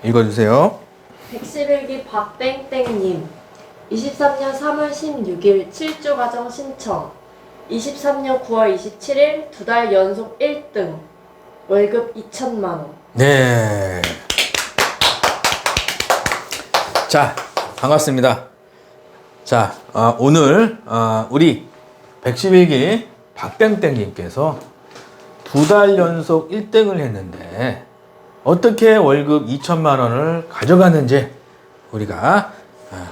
읽어주세요. 111기 박땡땡님 23년 3월 16일 7주 과정 신청 23년 9월 27일 2달 연속 1등 월급 2천만 원. 네. 자, 반갑습니다. 자, 오늘 우리 111기 박땡땡님께서 2달 연속 1등을 했는데 어떻게 월급 2천만 원을 가져갔는지 우리가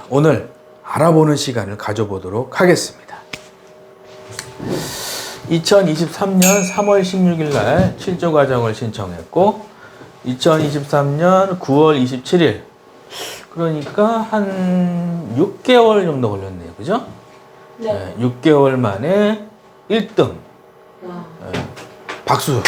오늘 알아보는 시간을 가져보도록 하겠습니다. 2023년 3월 16일 날 7조 과정을 신청했고 2023년 9월 27일 그러니까 한 6개월 정도 걸렸네요. 그죠? 네. 6개월 만에 1등. 와. 박수.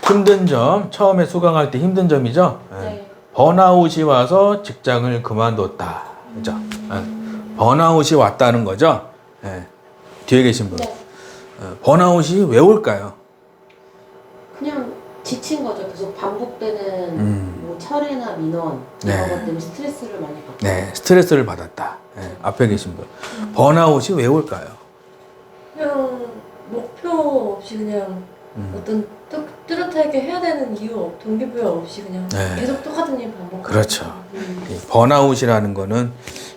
힘든 점, 처음에 수강할 때 힘든 점이죠. 네. 번아웃이 와서 직장을 그만뒀다. 그죠? 번아웃이 왔다는 거죠. 뒤에 계신 분. 네. 번아웃이 왜 올까요? 그냥 지친 거죠. 계속 반복되는 뭐 철회나 민원 이런 네. 것 때문에 스트레스를 많이 받고. 네, 스트레스를 받았다. 앞에 계신 분. 번아웃이 왜 올까요? 그냥 목표 없이 그냥 어떤 뚜렷하게 해야 되는 이유, 동기부여 없이 그냥 네. 계속 똑같은 일 반복하고. 그렇죠. 이 번아웃이라는 거는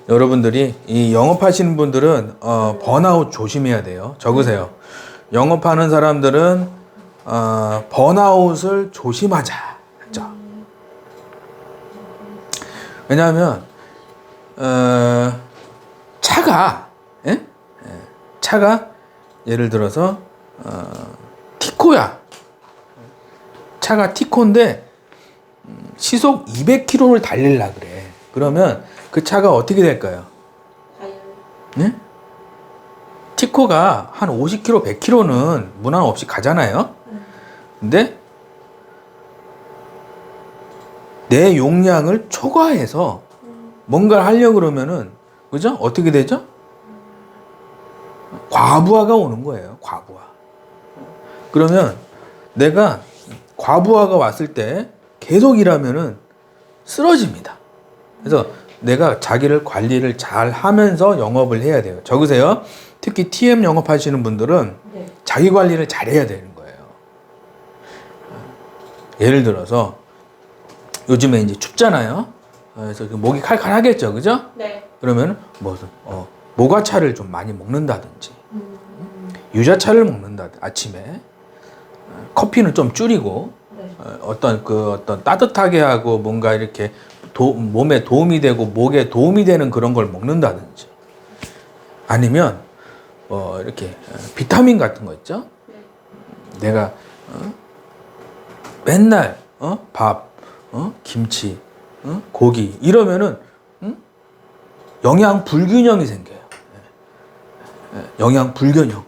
여러분들이 이 영업하시는 분들은 번아웃 조심해야 돼요. 적으세요. 영업하는 사람들은 번아웃을 조심하자. 그죠? 왜냐하면 차가 차가 예를 들어서 티코야. 차가 티코인데 시속 200km를 달리려 그래. 그러면 그 차가 어떻게 될까요? 과연 네? 티코가 한 50km, 100km는 무난 없이 가잖아요. 근데 내 용량을 초과해서 뭔가를 하려고 그러면은 그죠? 어떻게 되죠? 과부하가 오는 거예요. 과부하. 그러면 내가 과부하가 왔을 때 계속 일하면은 쓰러집니다. 그래서 내가 자기를 관리를 잘 하면서 영업을 해야 돼요. 적으세요. 특히 TM 영업하시는 분들은 네. 자기 관리를 잘 해야 되는 거예요. 예를 들어서 요즘에 이제 춥잖아요. 그래서 목이 칼칼하겠죠. 그죠? 네. 그러면 무슨 모과차를 좀 많이 먹는다든지 유자차를 먹는다든지 아침에 커피는 좀 줄이고 네. 어떤 따뜻하게 하고 뭔가 이렇게 몸에 도움이 되고 목에 도움이 되는 그런 걸 먹는다든지 아니면 이렇게 비타민 같은 거 있죠. 내가 맨날 밥, 김치, 고기 이러면은 영양 불균형이 생겨요. 영양 불균형.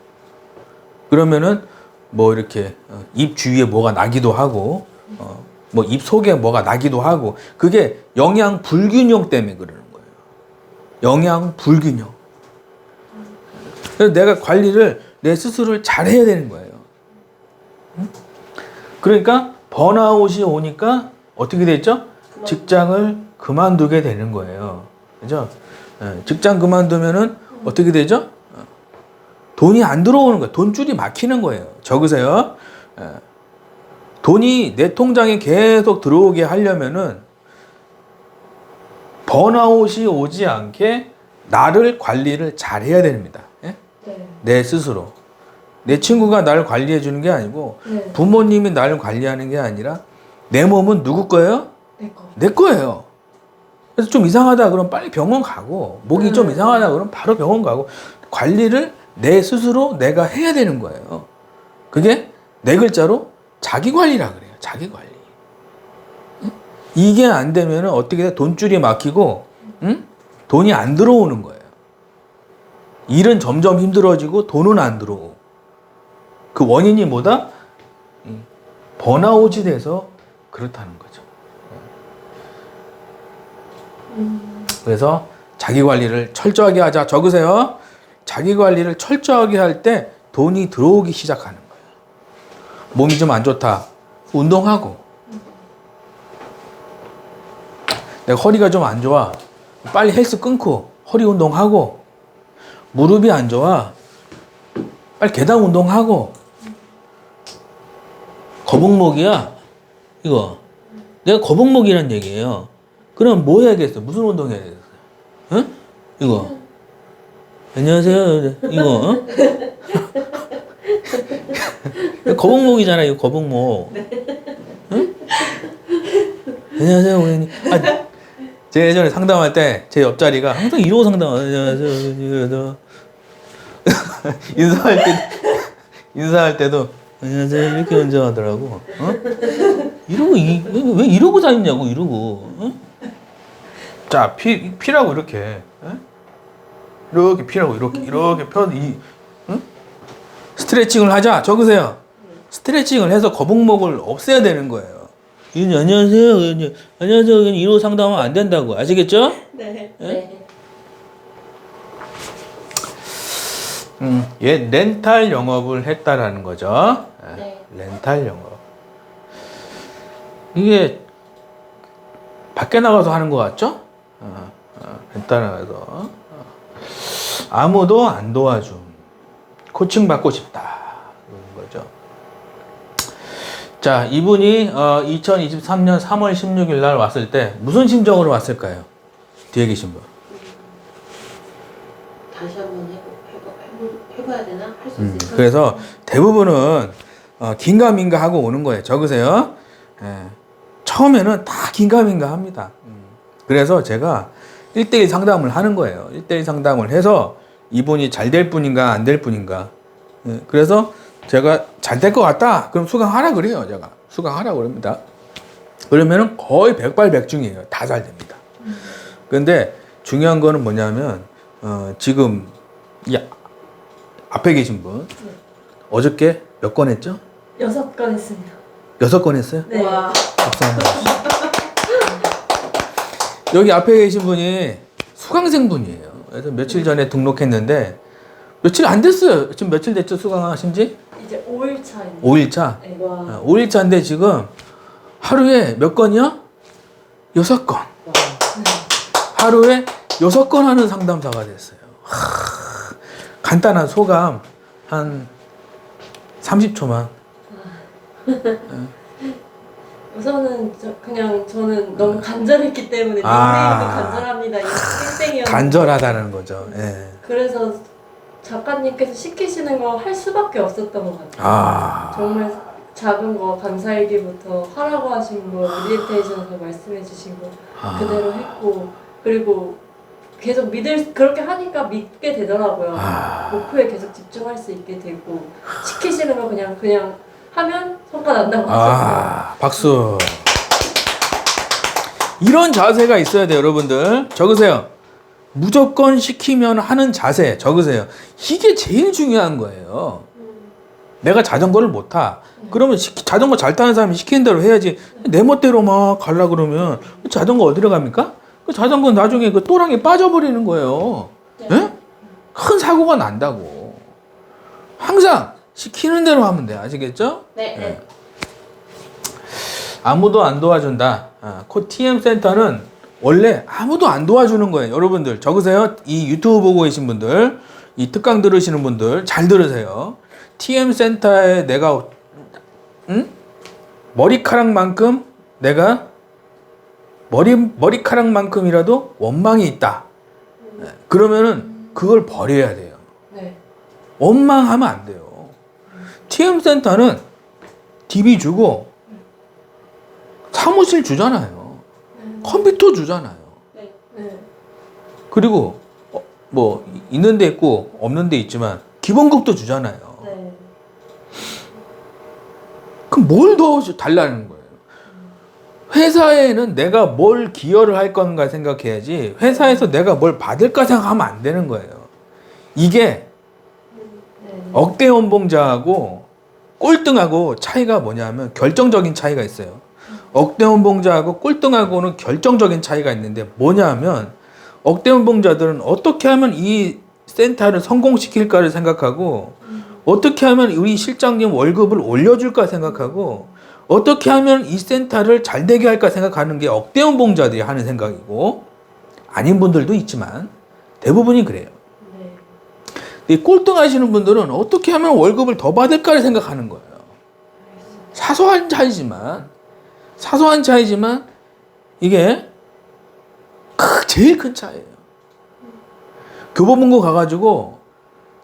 그러면은 뭐 이렇게 입 주위에 뭐가 나기도 하고 뭐 입 속에 뭐가 나기도 하고 그게 영양 불균형 때문에 그러는 거예요. 영양 불균형. 그래서 내가 관리를 내 스스로를 잘 해야 되는 거예요. 그러니까 번아웃이 오니까 어떻게 됐죠? 직장을 그만두게 되는 거예요. 그죠? 직장 그만두면은 어떻게 되죠? 돈이 안 들어오는 거예요. 돈줄이 막히는 거예요. 적으세요. 돈이 내 통장에 계속 들어오게 하려면은 번아웃이 오지 않게 나를 관리를 잘 해야 됩니다. 네. 내 스스로. 내 친구가 나를 관리해 주는 게 아니고 네. 부모님이 나를 관리하는 게 아니라 내 몸은 누구 거예요? 내 거. 내 거예요. 그래서 좀 이상하다 그러면 빨리 병원 가고 목이 좀 이상하다 그러면 바로 병원 가고 관리를 내 스스로 내가 해야 되는 거예요. 그게 네 글자로 자기 관리라 그래요. 자기 관리. 이게 안 되면 어떻게 돼? 돈줄이 막히고 돈이 안 들어오는 거예요. 일은 점점 힘들어지고 돈은 안 들어오고 그 원인이 뭐다? 번아웃이 돼서 그렇다는 거죠. 그래서 자기 관리를 철저하게 하자. 적으세요. 자기 관리를 철저하게 할 때 돈이 들어오기 시작하는 거예요. 몸이 좀 안 좋다. 운동하고. 내가 허리가 좀 안 좋아. 빨리 헬스 끊고 허리 운동하고. 무릎이 안 좋아. 빨리 계단 운동하고. 거북목이야. 이거. 내가 거북목이란 얘기예요. 그럼 뭐 해야겠어? 무슨 운동 해야겠어? 응? 이거. 안녕하세요. 이거. 어? 거북목이잖아, 이거 거북목. 응? 안녕하세요, 고객님. 아, 제가 예전에 상담할 때 제 옆자리가 항상 이러고 안녕하세요. 인사할 때도 안녕하세요 이렇게 먼저 하더라고. 어? 이러고 왜 이러고 다니냐고 이러고. 어? 자, 피라고 이렇게. 어? 이렇게 피라고 이렇게 펴 응? 스트레칭을 하자. 적으세요. 스트레칭을 해서 거북목을 없애야 되는 거예요. 안녕하세요. 안녕하세요. 이러고 상담하면 안 된다고. 아시겠죠? 네. 네. 얘 렌탈 영업을 했다라는 거죠. 네. 렌탈 영업. 이게 밖에 나가서 하는 것 같죠? 렌탈 나가서 아무도 안 도와줌. 코칭 받고 싶다. 그런 거죠. 자, 이분이 2023년 3월 16일 날 왔을 때 무슨 심정으로 왔을까요? 뒤에 계신 분. 다시 한번 해봐야 되나? 할 수 있을까? 그래서 대부분은 긴가민가 하고 오는 거예요. 적으세요. 예. 처음에는 다 긴가민가 합니다. 그래서 제가 1대1 상담을 하는 거예요. 1대1 상담을 해서 이분이 잘 될 분인가 안 될 분인가. 예. 그래서 제가 잘 될 것 같다. 그럼 수강하라 그래요. 제가 수강하라 그럽니다. 그러면은 거의 백발백중이에요. 다 잘 됩니다. 근데 중요한 거는 뭐냐면 지금 이 앞에 계신 분 어저께 몇 건 했죠? 6건 했습니다. 6건 했어요? 네. 와. 박수 한번 주시죠. 여기 앞에 계신 분이 수강생 분이에요. 그래서 며칠 전에 등록했는데 며칠 안 됐어요. 지금 며칠 됐죠? 수강하신 지? 이제 5일 차입니다. 5일 차. 네. 와. 5일 차인데 지금 하루에 몇 건이요? 6건. 하루에 6건 하는 상담사가 됐어요. 간단한 소감 한 30초만. 우선은 그냥 저는 너무 간절했기 때문에 아. 닉네임도 간절합니다. 이 땡땡이었는데 간절하다는 거죠. 예. 그래서 작가님께서 시키시는 거 할 수밖에 없었던 것 같아요. 아. 정말 작은 거 감사일기부터 하라고 하신 거, 오리엔테이션에서 말씀해 주신 거 아. 그대로 했고 그리고 계속 그렇게 하니까 믿게 되더라고요. 아. 목표에 계속 집중할 수 있게 되고 시키시는 거 그냥 하면 성과 난다고 하셨어요. 아, 박수. 이런 자세가 있어야 돼요, 여러분들. 적으세요. 무조건 시키면 하는 자세 적으세요. 이게 제일 중요한 거예요. 내가 자전거를 못 타. 그러면 자전거 잘 타는 사람이 시키는 대로 해야지. 내 멋대로 막 가려고 그러면 자전거 어디로 갑니까? 그 자전거 나중에 그 또랑에 빠져버리는 거예요. 예? 큰 사고가 난다고. 항상 시키는 대로 하면 돼. 아시겠죠? 네. 네. 아무도 안 도와준다. TM 센터는 원래 아무도 안 도와주는 거예요. 여러분들 적으세요. 이 유튜브 보고 계신 분들, 이 특강 들으시는 분들 잘 들으세요. TM 센터에 내가 머리카락만큼 내가 머리카락만큼이라도 원망이 있다. 그러면은 그걸 버려야 돼요. 네. 원망하면 안 돼요. TM 센터는 DB 주고 사무실 주잖아요. 컴퓨터 주잖아요. 네. 네. 그리고 뭐 있는 데 있고 없는 데 있지만 기본급도 주잖아요. 네. 그럼 뭘 더 달라는 거예요? 회사에는 내가 뭘 기여를 할 건가 생각해야지 회사에서 내가 뭘 받을까 생각하면 안 되는 거예요. 이게 네. 억대 연봉자하고 꼴등하고 차이가 뭐냐면 결정적인 차이가 있어요. 억대 연봉자하고 꼴등하고는 결정적인 차이가 있는데 뭐냐면 억대 연봉자들은 어떻게 하면 이 센터를 성공시킬까를 생각하고 어떻게 하면 우리 실장님 월급을 올려줄까 생각하고 어떻게 하면 이 센터를 잘 되게 할까 생각하는 게 억대원 봉자들이 하는 생각이고, 아닌 분들도 있지만 대부분이 그래요. 네. 이 꼴등하시는 분들은 어떻게 하면 월급을 더 받을까를 생각하는 거예요. 사소한 차이지만 이게 제일 큰 차이예요. 교보문고 가가지고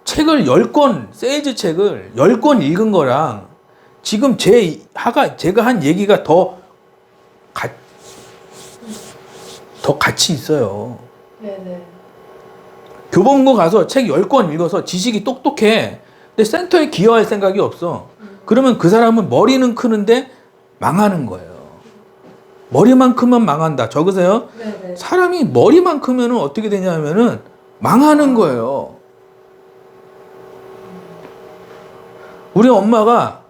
책을 10권, 세일즈 책을 10권 읽은 거랑 지금 제가 한 얘기가 더 가치 있어요. 네네. 교보문고 가서 책 10권 읽어서 지식이 똑똑해. 근데 센터에 기여할 생각이 없어. 그러면 그 사람은 머리는 크는데 망하는 거예요. 머리만 크면 망한다. 적으세요. 네네. 사람이 머리만 크면 어떻게 되냐면은 망하는 거예요. 우리 엄마가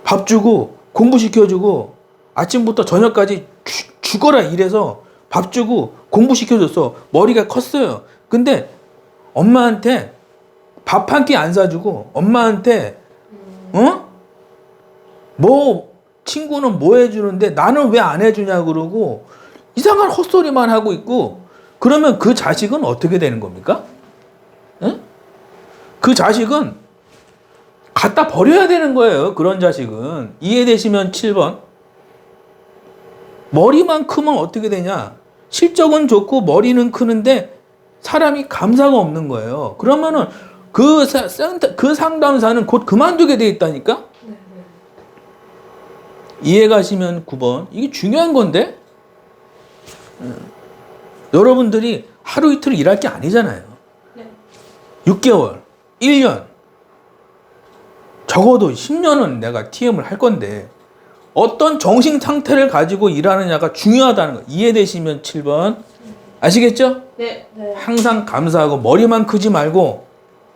밥 주고 공부시켜주고 아침부터 저녁까지 죽어라 일해서 밥 주고 공부시켜줬어. 머리가 컸어요. 근데 엄마한테 밥 한 끼 안 사주고 엄마한테 뭐 친구는 뭐 해주는데 나는 왜 안 해주냐 그러고 이상한 헛소리만 하고 있고, 그러면 그 자식은 어떻게 되는 겁니까? 응? 그 자식은 갖다 버려야 되는 거예요. 그런 자식은. 이해되시면 7번. 머리만 크면 어떻게 되냐? 실적은 좋고 머리는 크는데 사람이 감사가 없는 거예요. 그러면은 그 상담사는 곧 그만두게 돼 있다니까? 네네. 이해가시면 9번. 이게 중요한 건데? 여러분들이 하루 이틀 일할 게 아니잖아요. 네. 6개월, 1년, 적어도 10년은 내가 TM을 할 건데 어떤 정신 상태를 가지고 일하느냐가 중요하다는 거. 이해되시면 7번. 아시겠죠? 네. 네. 항상 감사하고 머리만 크지 말고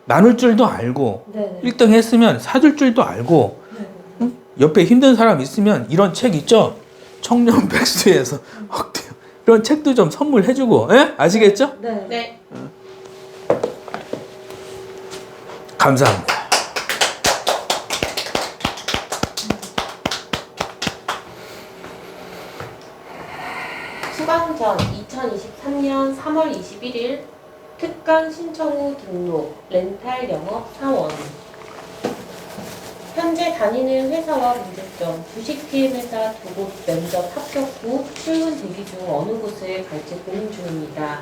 나눌 줄도 알고 네네. 1등 했으면 사줄 줄도 알고, 네네. 응? 옆에 힘든 사람 있으면 이런 책 있죠? 청년 백수에서 이런 책도 좀 선물해주고, 예? 아시겠죠? 네. 네. 감사합니다. 수강 전 2023년 3월 21일 특강 신청 후 등록 렌탈 영업 사원. 현재 다니는 회사와 문제점, 주식 TM 회사 2곳 면접 합격 후 출근 대기 중 어느 곳을 갈지 고민 중입니다.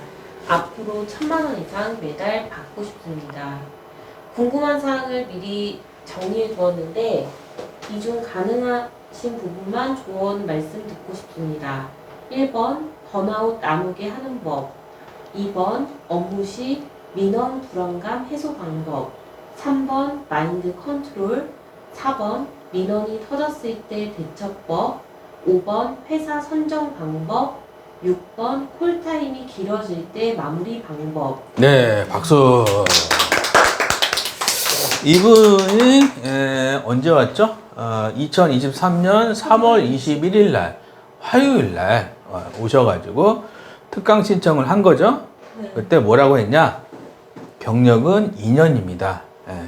앞으로 1,000만 원 이상 매달 받고 싶습니다. 궁금한 사항을 미리 정리해 두었는데 이 중 가능하신 부분만 조언 말씀 듣고 싶습니다. 1번 번아웃 나누게 하는 법, 2번 업무 시 민원 불안감 해소 방법, 3번 마인드 컨트롤, 4번 민원이 터졌을 때 대처법, 5번 회사 선정 방법, 6번 콜타임이 길어질 때 마무리 방법. 네, 박수. 이분이 언제 왔죠? 2023년 3월 21일 날 화요일 날 오셔가지고 특강 신청을 한 거죠. 네. 그때 뭐라고 했냐? 경력은 2년입니다.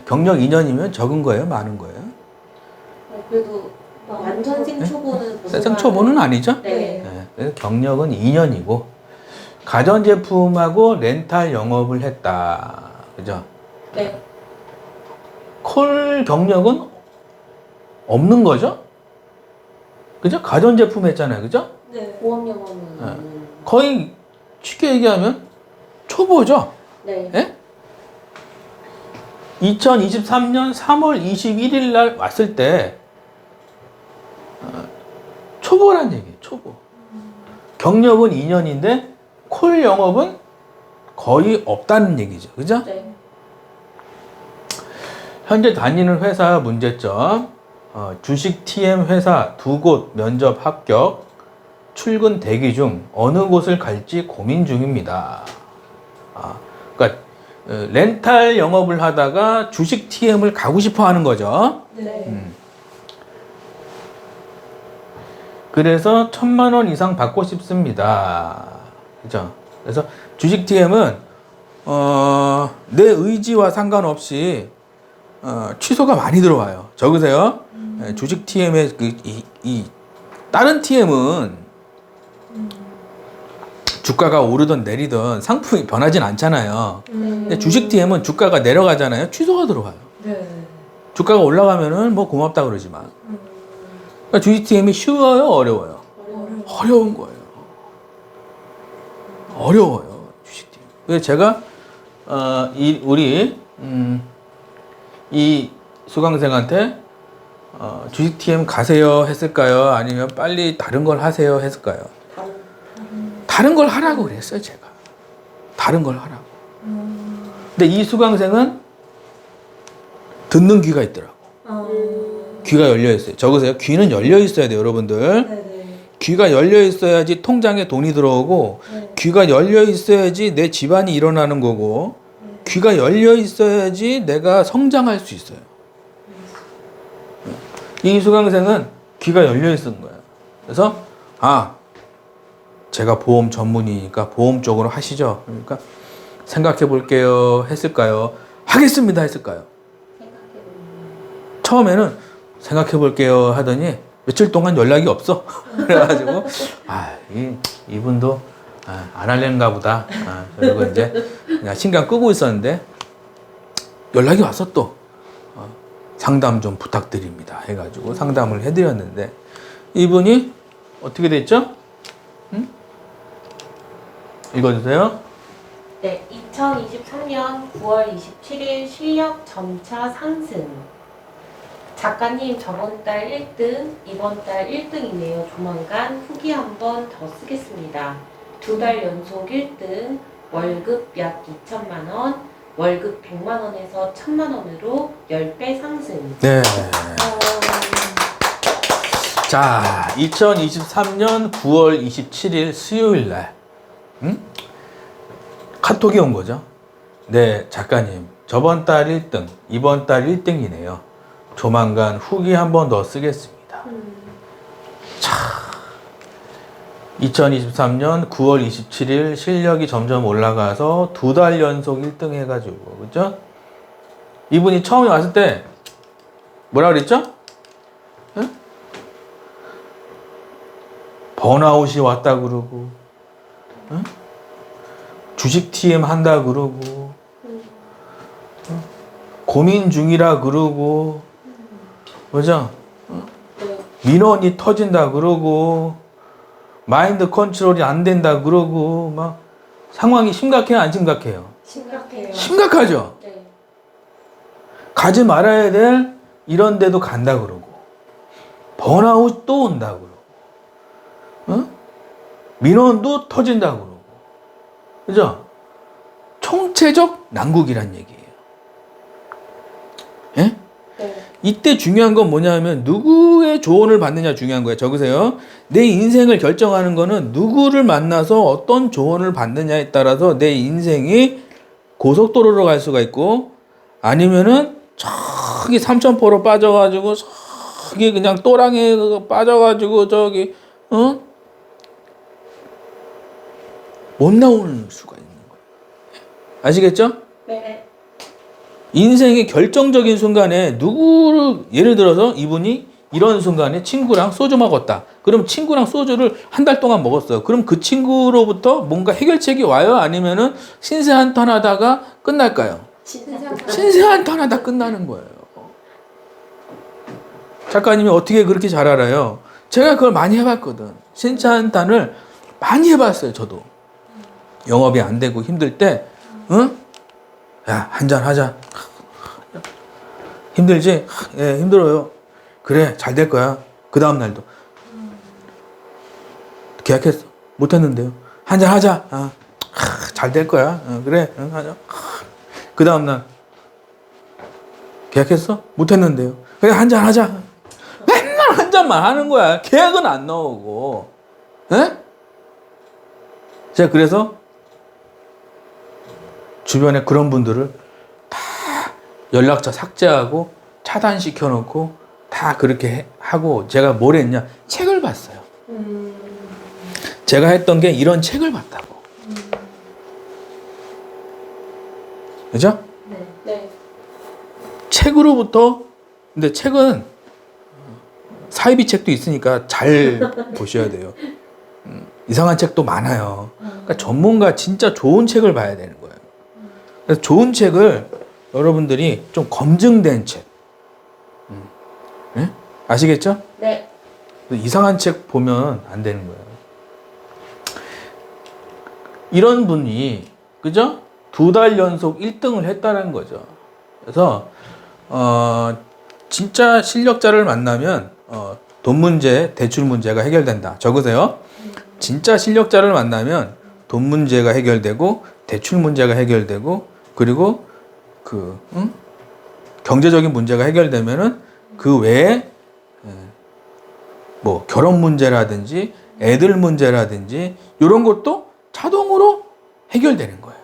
경력 2년이면 적은 거예요, 많은 거예요? 그래도 완전생 초보는 세상 초보는 아니죠? 네. 그래서 경력은 2년이고 가전제품하고 렌탈 영업을 했다. 그죠? 네. 콜 경력은 없는 거죠? 그죠? 가전제품 했잖아요. 그죠? 네. 보험 영업은 거의 쉽게 얘기하면 초보죠? 네. 예? 2023년 3월 21일 날 왔을 때 초보란 얘기예요. 초보. 경력은 2년인데 콜 영업은 거의 없다는 얘기죠. 그죠? 네. 현재 다니는 회사 문제점, 주식 TM 회사 2곳 면접 합격, 출근 대기 중 어느 곳을 갈지 고민 중입니다. 그러니까 렌탈 영업을 하다가 주식 TM을 가고 싶어 하는 거죠. 네. 그래서 1,000만 원 이상 받고 싶습니다. 그죠? 그래서 주식 TM은 내 의지와 상관없이 취소가 많이 들어와요. 적으세요. 예, 주식 TM의 이 다른 TM은 주가가 오르든 내리든 상품이 변하진 않잖아요. 근데 주식 TM은 주가가 내려가잖아요. 취소가 들어가요. 네. 주가가 올라가면은 뭐 고맙다 그러지만. 그러니까 주식 TM이 쉬워요, 어려워요? 어려운 거예요. 어려워요, 주식 TM. 그래서 제가 이 수강생한테 주식 TM 가세요 했을까요? 아니면 빨리 다른 걸 하세요 했을까요? 다른 걸 하라고 그랬어요, 제가. 다른 걸 하라고. 근데 이 수강생은 듣는 귀가 있더라고. 귀가 열려 있어요. 적으세요. 귀는 열려 있어야 돼요, 여러분들. 네네. 귀가 열려 있어야지 통장에 돈이 들어오고, 네. 귀가 열려 있어야지 내 집안이 일어나는 거고, 귀가 열려 있어야지 내가 성장할 수 있어요. 이 수강생은 귀가 열려 있는 거예요. 그래서 제가 보험 전문이니까 보험 쪽으로 하시죠. 그러니까 생각해 볼게요 했을까요? 하겠습니다 했을까요? 처음에는 생각해 볼게요 하더니 며칠 동안 연락이 없어. 그래가지고 이분도 안 할래는가 보다. 그리고 이제 그냥 신경 끄고 있었는데 연락이 왔어 또. 상담 좀 부탁드립니다 해가지고 상담을 해드렸는데 이분이 어떻게 됐죠? 읽어주세요. 네, 2023년 9월 27일 실력 점차 상승. 작가님 저번 달 1등, 이번 달 1등이네요. 조만간 후기 한 번 더 쓰겠습니다. 2달 연속 1등, 월급 약 2천만 원, 월급 100만 원에서 1000만 원으로 10배 상승. 네. 자, 2023년 9월 27일 수요일 날 카톡이 온 거죠. 네, 작가님 저번 달 1등, 이번 달 1등이네요. 조만간 후기 한 번 더 쓰겠습니다. 자, 2023년 9월 27일 실력이 점점 올라가서 2달 연속 1등 해가지고, 그죠? 이분이 처음에 왔을 때 뭐라 그랬죠? 응? 번아웃이 왔다 그러고, 응? 주식 TM 한다 그러고, 고민 중이라 그러고, 그죠? 민원이 터진다 그러고, 마인드 컨트롤이 안 된다 그러고, 막 상황이 심각해요, 안 심각해요? 심각해요. 심각하죠? 네. 가지 말아야 될 이런 데도 간다 그러고, 번아웃 또 온다 그러고, 민원도 터진다 그러고, 그죠? 총체적 난국이란 얘기예요. 예? 네. 이때 중요한 건 뭐냐면 누구의 조언을 받느냐 중요한 거예요. 적으세요. 내 인생을 결정하는 거는 누구를 만나서 어떤 조언을 받느냐에 따라서 내 인생이 고속도로로 갈 수가 있고 아니면은 저기 삼천포로 빠져가지고 저기 그냥 또랑에 빠져가지고 저기 못 나오는 수가 있는 거예요. 아시겠죠? 네. 인생의 결정적인 순간에 누구를 예를 들어서 이분이 이런 순간에 친구랑 소주 먹었다. 그럼 친구랑 소주를 한 달 동안 먹었어요. 그럼 그 친구로부터 뭔가 해결책이 와요? 아니면은 신세 한탄하다가 끝날까요? 신세 한탄하다 끝나는 거예요. 작가님이 어떻게 그렇게 잘 알아요? 제가 그걸 많이 해봤거든. 신세 한탄을 많이 해봤어요. 저도 영업이 안 되고 힘들 때, 야, 한잔 하자. 힘들지? 예, 힘들어요. 그래, 잘 될 거야. 그 다음 날도. 계약했어. 못했는데요. 한잔 하자. 잘 될 거야. 그래, 하자. 그 다음 날. 계약했어? 못했는데요. 그래, 한잔 하자. 맨날 한 잔만 하는 거야. 계약은 안 나오고. 예? 제가 그래서 주변에 그런 분들을 다 연락처 삭제하고 차단시켜 놓고 다 그렇게 하고 제가 뭘 했냐? 책을 봤어요. 제가 했던 게 이런 책을 봤다고. 그죠? 네. 책으로부터 근데 책은 사이비 책도 있으니까 잘 보셔야 돼요. 이상한 책도 많아요. 그러니까 전문가 진짜 좋은 책을 봐야 되는 거예요. 그래서 좋은 책을 여러분들이 좀 검증된 책. 네? 아시겠죠? 네. 이상한 책 보면 안 되는 거예요. 이런 분이, 그죠? 2달 연속 1등을 했다는 거죠. 그래서, 진짜 실력자를 만나면, 돈 문제, 대출 문제가 해결된다. 적으세요. 진짜 실력자를 만나면 돈 문제가 해결되고, 대출 문제가 해결되고, 그리고 경제적인 문제가 해결되면은 그 외에, 뭐, 결혼 문제라든지, 애들 문제라든지, 이런 것도 자동으로 해결되는 거예요.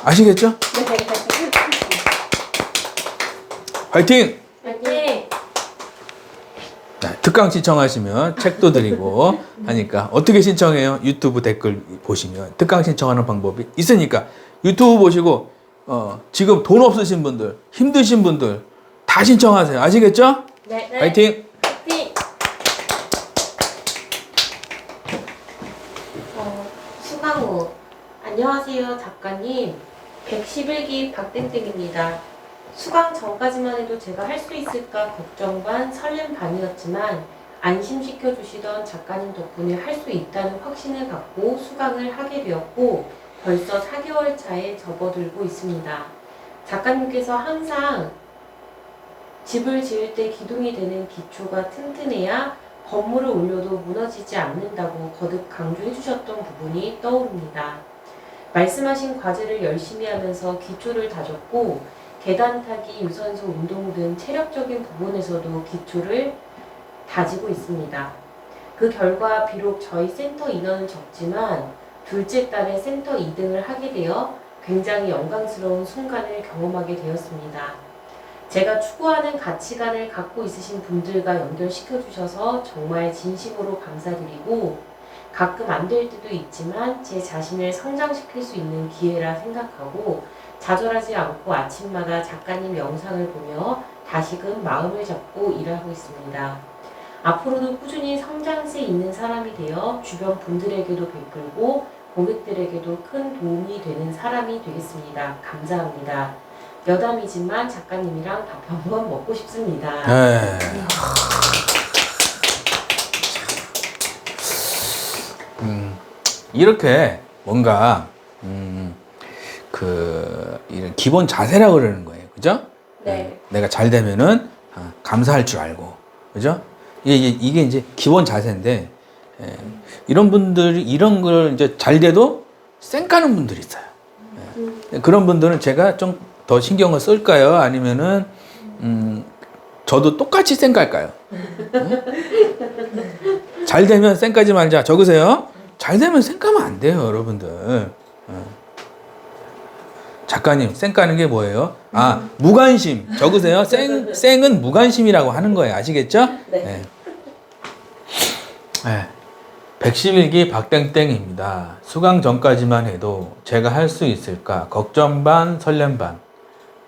아시겠죠? 네. 화이팅! 화이팅! 특강 신청하시면 책도 드리고 하니까 어떻게 신청해요? 유튜브 댓글 보시면 특강 신청하는 방법이 있으니까 유튜브 보시고 지금 돈 없으신 분들, 힘드신 분들 다 신청하세요. 아시겠죠? 네. 화이팅! 화이팅! 수강호. 안녕하세요, 작가님. 111기 박땡땡입니다. 수강 전까지만 해도 제가 할 수 있을까 걱정 반 설렘 반이었지만 안심시켜 주시던 작가님 덕분에 할 수 있다는 확신을 갖고 수강을 하게 되었고 벌써 4개월 차에 접어들고 있습니다. 작가님께서 항상 집을 지을 때 기둥이 되는 기초가 튼튼해야 건물을 올려도 무너지지 않는다고 거듭 강조해 주셨던 부분이 떠오릅니다. 말씀하신 과제를 열심히 하면서 기초를 다졌고 계단 타기, 유산소 운동 등 체력적인 부분에서도 기초를 다지고 있습니다. 그 결과 비록 저희 센터 인원은 적지만 둘째 달에 센터 2등을 하게 되어 굉장히 영광스러운 순간을 경험하게 되었습니다. 제가 추구하는 가치관을 갖고 있으신 분들과 연결시켜 주셔서 정말 진심으로 감사드리고 가끔 안 될 때도 있지만 제 자신을 성장시킬 수 있는 기회라 생각하고 좌절하지 않고 아침마다 작가님 영상을 보며 다시금 마음을 잡고 일하고 있습니다. 앞으로도 꾸준히 성장세 있는 사람이 되어 주변 분들에게도 베풀고 고객들에게도 큰 도움이 되는 사람이 되겠습니다. 감사합니다. 여담이지만 작가님이랑 밥 한번 먹고 싶습니다. 네. 이렇게 뭔가 이런 기본 자세라고 그러는 거예요. 그죠? 네. 내가 잘 되면은 감사할 줄 알고. 그죠? 이게 이제 기본 자세인데 이런 분들이 이런 걸 이제 잘 돼도 쌩까는 분들이 있어요. 그런 분들은 제가 좀 더 신경을 쓸까요? 아니면은 저도 똑같이 쌩깔까요? 잘 되면 쌩까지 말자. 적으세요. 잘 되면 쌩까면 안 돼요, 여러분들. 작가님, 쌩까는 게 뭐예요? 무관심. 적으세요. 쌩은 무관심이라고 하는 거예요. 아시겠죠? 네. 111기 박땡땡입니다. 수강 전까지만 해도 제가 할 수 있을까 걱정 반 설렘 반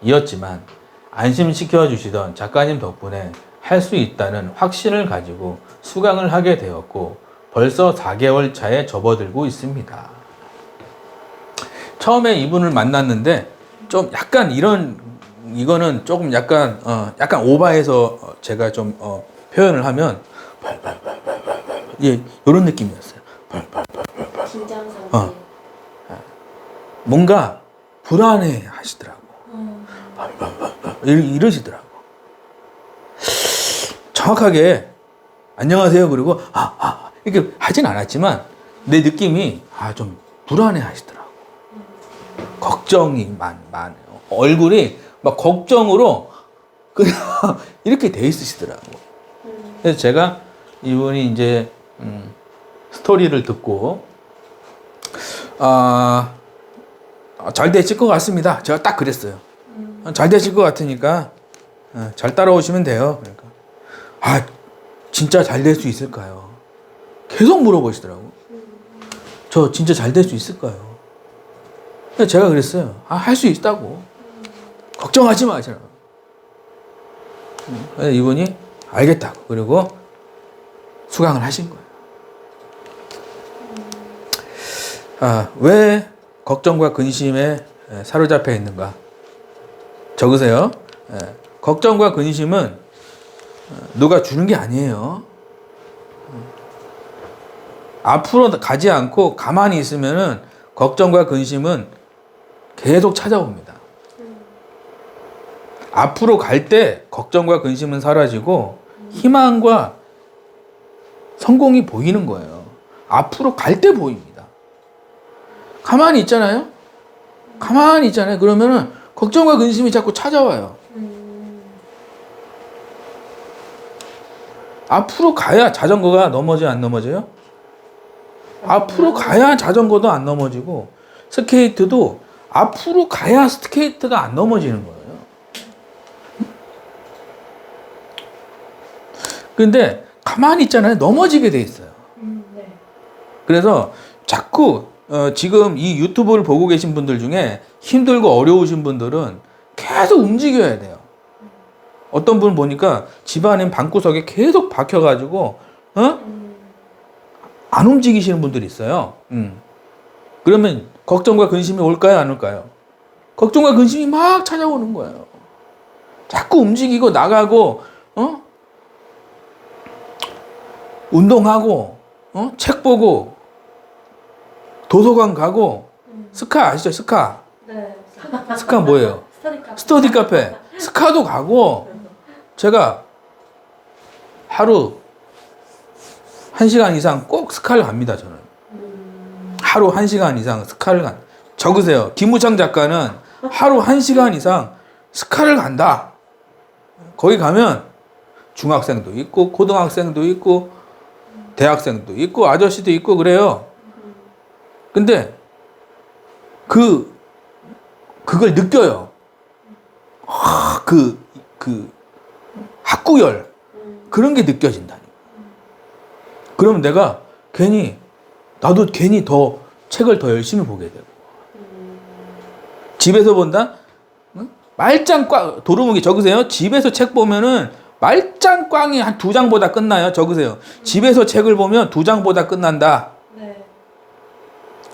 이었지만 안심시켜 주시던 작가님 덕분에 할 수 있다는 확신을 가지고 수강을 하게 되었고 벌써 4개월 차에 접어들고 있습니다. 처음에 이분을 만났는데 좀 약간 이거는 조금 약간 오바해서 제가 좀 표현을 하면 예, 이런 느낌이었어요. 긴장 상태. 뭔가 불안해 하시더라고. 이러시더라고. 정확하게 안녕하세요 그리고 이렇게 하진 않았지만 내 느낌이 좀 불안해 하시더라고. 걱정이 많아요. 얼굴이 막 걱정으로 그냥 이렇게 돼 있으시더라고. 그래서 제가 이분이 이제 스토리를 듣고 잘 되실 것 같습니다. 제가 딱 그랬어요. 잘 되실 것 같으니까 잘 따라오시면 돼요. 그러니까 진짜 잘 될 수 있을까요? 계속 물어보시더라고. 저 진짜 잘 될 수 있을까요? 제가 그랬어요. 할 수 있다고. 걱정하지 마시라. 이분이 알겠다고 그리고 수강을 하신 거예요. 왜 걱정과 근심에 사로잡혀 있는가? 적으세요. 걱정과 근심은 누가 주는 게 아니에요. 앞으로 가지 않고 가만히 있으면은 걱정과 근심은 계속 찾아옵니다. 앞으로 갈 때 걱정과 근심은 사라지고 희망과 성공이 보이는 거예요. 앞으로 갈 때 보입니다. 가만히 있잖아요. 가만히 있잖아요. 그러면은 걱정과 근심이 자꾸 찾아와요. 앞으로 가야 자전거가 넘어져요, 안 넘어져요? 앞으로 가야 자전거도 안 넘어지고 스케이트도 앞으로 가야 스케이트가 안 넘어지는 거예요. 근데 가만히 있잖아요. 넘어지게 돼 있어요. 네. 그래서 자꾸 지금 이 유튜브를 보고 계신 분들 중에 힘들고 어려우신 분들은 계속 움직여야 돼요. 어떤 분 보니까 집안인 방구석에 계속 박혀가지고 안 움직이시는 분들이 있어요. 그러면 걱정과 근심이 올까요, 안 올까요? 걱정과 근심이 막 찾아오는 거예요. 자꾸 움직이고 나가고 운동하고 책 보고 도서관 가고 스카 아시죠? 스카. 네. 스카 뭐예요? 스터디 카페. 스터디 카페. 스카도 가고 제가 하루 1시간 이상 꼭 스카를 갑니다, 저는. 하루 1시간 이상 스카를 간. 적으세요. 김우창 작가는 하루 1시간 이상 스카를 간다. 거기 가면 중학생도 있고 고등학생도 있고 대학생도 있고 아저씨도 있고 그래요. 근데 그걸 느껴요. 그 학구열 그런 게 느껴진다니. 그러면 내가 나도 괜히 더 책을 더 열심히 보게 되고. 집에서 본다? 말짱 꽝 도루묵이 적으세요. 집에서 책 보면은 말짱 꽝이 한 2장보다 끝나요. 적으세요. 집에서 책을 보면 2장보다 끝난다. 네.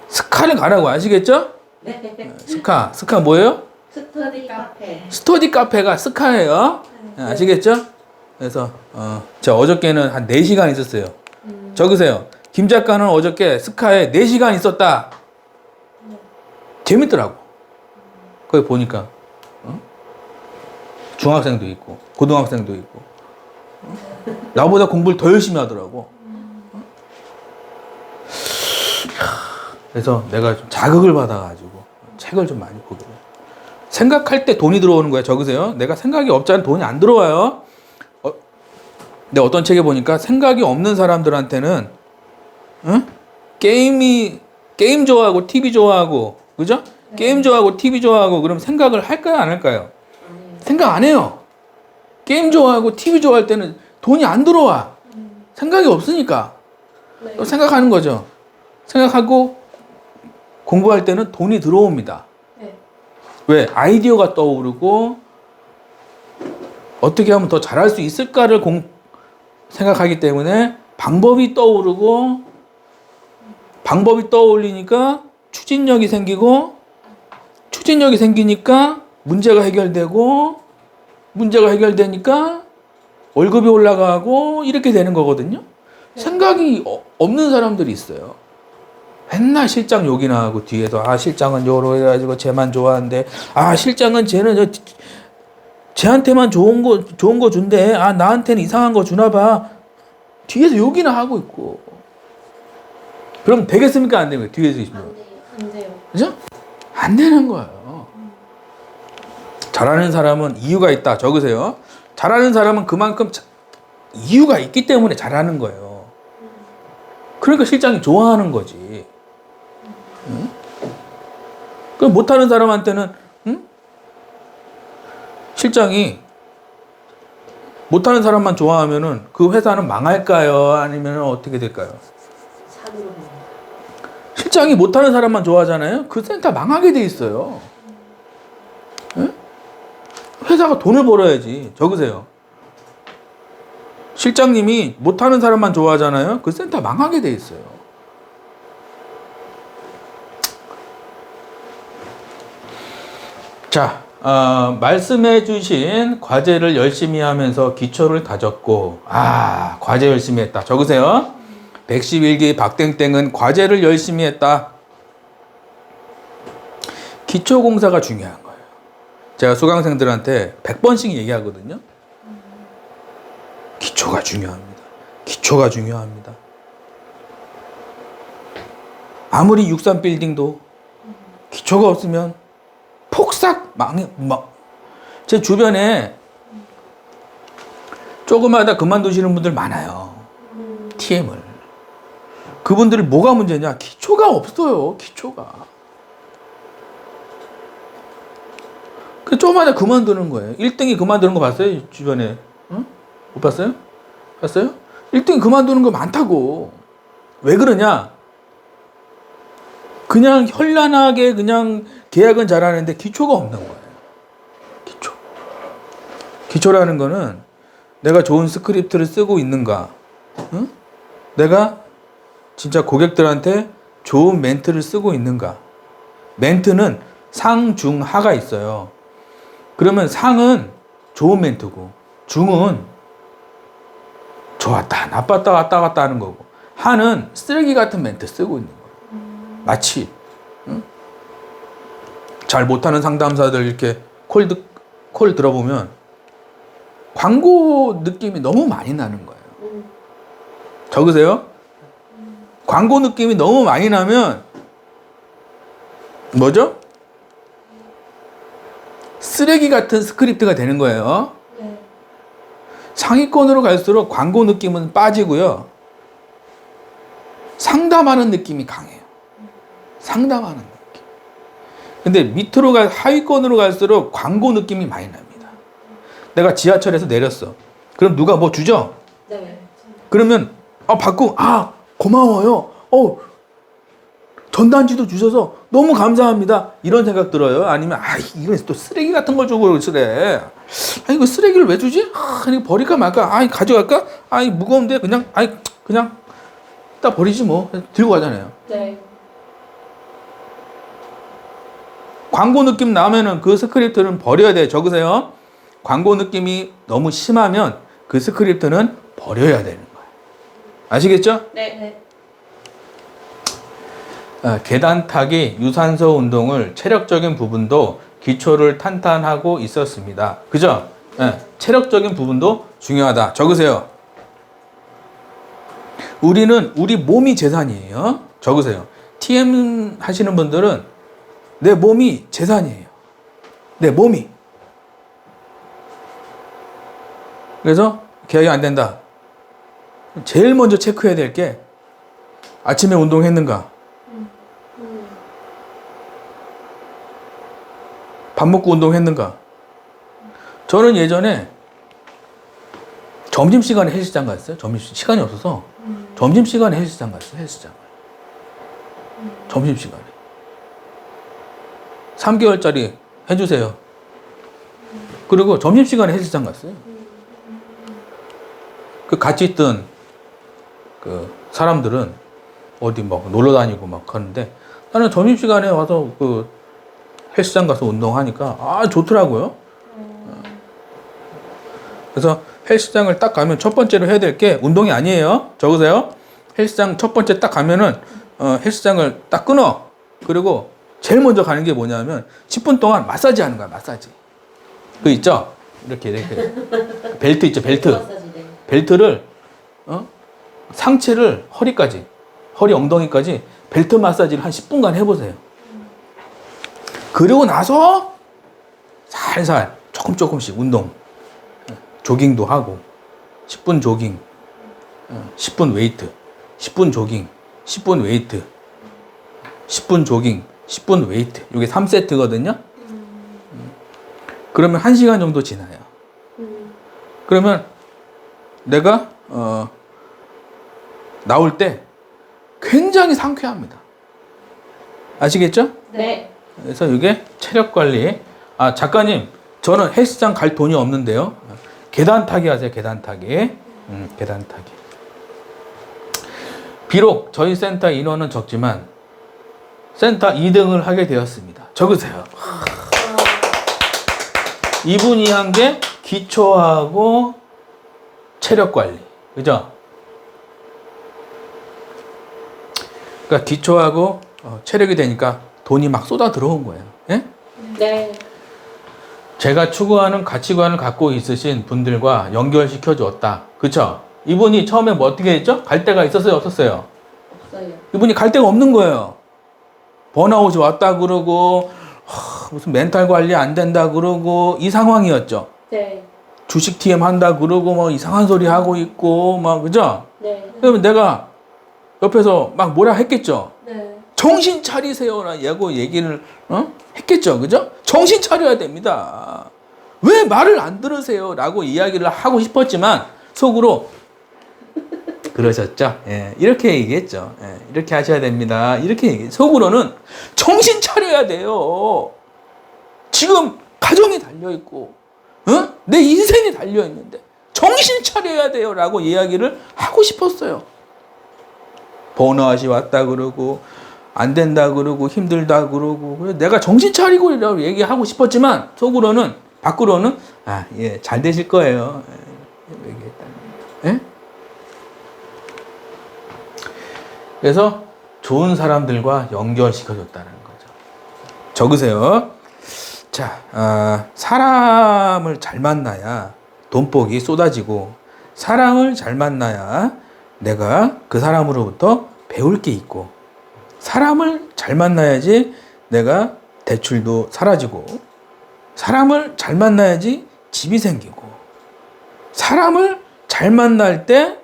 스카를 가라고 아시겠죠? 네. 스카 뭐예요? 스터디 카페. 스터디 카페가 스카예요. 아시겠죠? 그래서 제가 어저께는 한 4시간 있었어요. 적으세요. 김 작가는 어저께 스카에 4시간 있었다. 재밌더라고. 거기 보니까 중학생도 있고 고등학생도 있고 나보다 공부를 더 열심히 하더라고. 그래서 내가 좀 자극을 받아가지고 책을 좀 많이 보게 돼요. 생각할 때 돈이 들어오는 거예요. 적으세요. 내가 생각이 없잖아 돈이 안 들어와요. 내가 어떤 책에 보니까 생각이 없는 사람들한테는 게임 좋아하고 TV 좋아하고 그죠? 네. 게임 좋아하고 TV 좋아하고 그럼 생각을 할까요 안 할까요? 생각 안 해요. 게임 좋아하고 TV 좋아할 때는 돈이 안 들어와. 생각이 없으니까. 네. 생각하는 거죠. 생각하고 공부할 때는 돈이 들어옵니다. 네. 왜? 아이디어가 떠오르고 어떻게 하면 더 잘할 수 있을까를 생각하기 때문에 방법이 떠오르고 방법이 떠올리니까 추진력이 생기고 추진력이 생기니까 문제가 해결되고 문제가 해결되니까 월급이 올라가고 이렇게 되는 거거든요. 생각이 없는 사람들이 있어요. 맨날 실장 욕이나 하고 뒤에서 실장은 요러 해가지고 쟤만 좋아하는데 실장은 쟤는 쟤한테만 좋은 거 준대. 나한테는 이상한 거 주나 봐. 뒤에서 욕이나 하고 있고. 그럼 되겠습니까? 안 되면 뒤에서 있으면. 안 돼요. 그죠? 안 되는 거예요. 잘하는 사람은 이유가 있다. 적으세요. 잘하는 사람은 그만큼 이유가 있기 때문에 잘하는 거예요. 그러니까 실장이 좋아하는 거지. 응? 그럼 못하는 사람한테는 실장이 못하는 사람만 좋아하면은 그 회사는 망할까요? 아니면 어떻게 될까요? 산으로. 실장이 못하는 사람만 좋아하잖아요. 그 센터 망하게 돼 있어요. 응? 회사가 돈을 벌어야지. 적으세요. 실장님이 못하는 사람만 좋아하잖아요. 그 센터 망하게 돼 있어요. 자, 말씀해 주신 과제를 열심히 하면서 기초를 다졌고, 과제 열심히 했다. 적으세요. 111기 박땡땡은 과제를 열심히 했다. 기초공사가 중요한 거예요. 제가 수강생들한테 100번씩 얘기하거든요. 기초가 중요합니다. 기초가 중요합니다. 아무리 63빌딩도 기초가 없으면 폭삭 제 주변에 조금마다 그만두시는 분들 많아요. TM을. 그분들 뭐가 문제냐? 기초가 없어요. 기초가. 그 조금마다 그만두는 거예요. 1등이 그만두는 거 봤어요? 주변에. 응? 못 봤어요? 봤어요? 1등이 그만두는 거 많다고. 왜 그러냐? 그냥 현란하게 그냥 계약은 잘하는데 기초가 없는 거예요. 기초. 기초라는 거는 내가 좋은 스크립트를 쓰고 있는가? 응? 내가 진짜 고객들한테 좋은 멘트를 쓰고 있는가? 멘트는 상, 중, 하가 있어요. 그러면 상은 좋은 멘트고 중은 좋았다, 나빴다, 왔다 갔다 하는 거고 하는 쓰레기 같은 멘트 쓰고 있는 거예요. 마치 잘 못하는 상담사들 이렇게 콜 들어보면 광고 느낌이 너무 많이 나는 거예요. 적으세요. 광고 느낌이 너무 많이 나면 뭐죠? 쓰레기 같은 스크립트가 되는 거예요. 네. 상위권으로 갈수록 광고 느낌은 빠지고요. 상담하는 느낌이 강해요. 상담하는 느낌. 근데 밑으로 하위권으로 갈수록 광고 느낌이 많이 납니다. 내가 지하철에서 내렸어. 그럼 누가 뭐 주죠? 네. 그러면 받고 고마워요. 전단지도 주셔서 너무 감사합니다. 이런 생각 들어요. 아니면 이건 또 쓰레기 같은 걸 주고 그래. 이거 쓰레기를 왜 주지? 이거 버릴까 말까? 가져갈까? 무거운데 그냥 딱 버리지 뭐. 들고 가잖아요. 네. 광고 느낌 나면은 그 스크립트는 버려야 돼요. 적으세요. 광고 느낌이 너무 심하면 그 스크립트는 버려야 되는 거예요. 아시겠죠? 네. 계단 타기, 유산소 운동을 체력적인 부분도 기초를 탄탄하고 있었습니다. 그죠? 네, 체력적인 부분도 중요하다. 적으세요. 우리 몸이 재산이에요. 적으세요. TM 하시는 분들은 내 몸이 재산이에요. 내 몸이. 그래서 계약이 안 된다. 제일 먼저 체크해야 될 게 아침에 운동했는가? 밥 먹고 운동했는가? 저는 예전에 점심시간에 헬스장 갔어요. 시간이 없어서 점심시간에 헬스장 갔어요. 헬스장을. 점심시간에. 3개월짜리 해주세요. 그리고 점심시간에 헬스장 갔어요. 그 같이 있던 그 사람들은 어디 막 놀러 다니고 막 하는데 나는 점심시간에 와서 그 헬스장 가서 운동하니까 좋더라고요. 그래서 헬스장을 딱 가면 첫 번째로 해야 될 게 운동이 아니에요. 적으세요. 헬스장 첫 번째 딱 가면은 헬스장을 딱 끊어. 그리고 제일 먼저 가는 게 뭐냐면 10분 동안 마사지 하는 거야. 마사지. 그 있죠? 이렇게 벨트 있죠? 벨트를 상체를 허리 엉덩이까지 벨트 마사지를 한 10분간 해보세요. 그리고 나서 살살 조금씩 운동, 조깅도 하고 10분 조깅, 10분 웨이트, 10분 조깅, 10분 웨이트, 10분 조깅, 10분 웨이트. 이게 3세트거든요. 그러면 1시간 정도 지나요. 그러면 내가 나올 때 굉장히 상쾌합니다. 아시겠죠? 네. 그래서 이게 체력 관리. 작가님, 저는 헬스장 갈 돈이 없는데요. 계단 타기 하세요. 계단 타기. 계단 타기. 비록 저희 센터 인원은 적지만 센터 2등을 하게 되었습니다. 적으세요. 이분이 한 게 기초하고 체력 관리. 그죠? 그러니까 기초하고 체력이 되니까 돈이 막 쏟아 들어온 거예요. 예? 네. 제가 추구하는 가치관을 갖고 있으신 분들과 연결시켜 줬다. 그쵸? 이분이 처음에 뭐 어떻게 했죠? 갈 데가 있었어요? 없었어요? 없어요. 이분이 갈 데가 없는 거예요. 번아웃이 왔다 그러고 무슨 멘탈 관리 안 된다 그러고 이 상황이었죠. 네. 주식 TM 한다 그러고 뭐 이상한 소리 하고 있고 막 그죠? 네. 그러면 내가 옆에서 막 뭐라 했겠죠. 네. 정신 차리세요라고 얘기를 했겠죠. 그죠? 정신 차려야 됩니다. 왜 말을 안 들으세요라고 이야기를 하고 싶었지만 속으로 그러셨죠. 예, 이렇게 얘기했죠. 예, 이렇게 하셔야 됩니다. 이렇게 얘기. 속으로는 정신 차려야 돼요. 지금 가정이 달려 있고, 내 인생이 달려 있는데 정신 차려야 돼요라고 이야기를 하고 싶었어요. 번아웃이 왔다 그러고 안 된다 그러고 힘들다 그러고 그래서 내가 정신 차리고라고 얘기하고 싶었지만 속으로는 밖으로는 예, 잘 되실 거예요. 예, 얘기했다는 거예요. 예? 그래서 좋은 사람들과 연결시켜줬다는 거죠. 적으세요. 자, 사람을 잘 만나야 돈복이 쏟아지고 사람을 잘 만나야 내가 그 사람으로부터 배울 게 있고 사람을 잘 만나야지 내가 대출도 사라지고 사람을 잘 만나야지 집이 생기고 사람을 잘 만날 때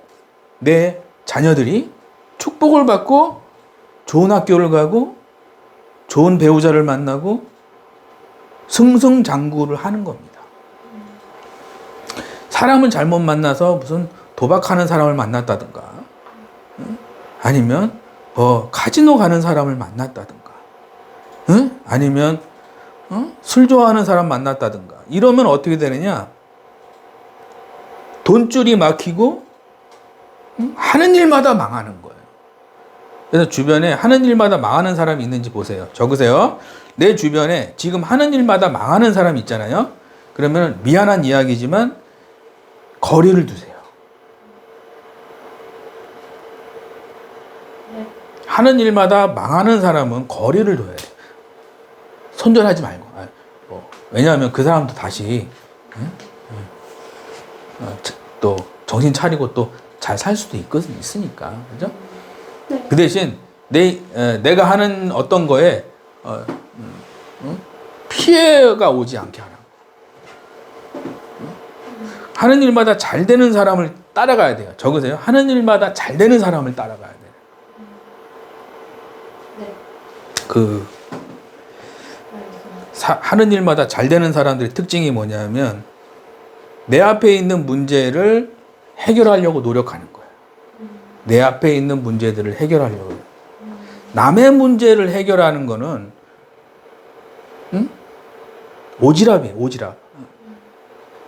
내 자녀들이 축복을 받고 좋은 학교를 가고 좋은 배우자를 만나고 승승장구를 하는 겁니다. 사람을 잘못 만나서 무슨 도박하는 사람을 만났다든가 아니면 카지노 가는 사람을 만났다든가 아니면 술 좋아하는 사람 만났다든가 이러면 어떻게 되느냐 돈줄이 막히고 하는 일마다 망하는 거예요. 그래서 주변에 하는 일마다 망하는 사람이 있는지 보세요. 적으세요. 내 주변에 지금 하는 일마다 망하는 사람 있잖아요. 그러면 미안한 이야기지만 거리를 두세요. 네. 하는 일마다 망하는 사람은 거리를 둬야 돼요. 손절하지 말고. 왜냐하면 그 사람도 다시 또 정신 차리고 또 잘 살 수도 있으니까. 그죠? 네. 그 대신 내가 하는 어떤 거에 피해가 오지 않게 하라. 하는 일마다 잘 되는 사람을 따라가야 돼요. 적으세요. 하는 일마다 잘 되는 사람을 따라가야 돼요. 네. 하는 일마다 잘 되는 사람들의 특징이 뭐냐면 내 앞에 있는 문제를 해결하려고 노력하는 거예요. 내 앞에 있는 문제들을 해결하려고. 남의 문제를 해결하는 거는 오지랖이에요. 오지랖.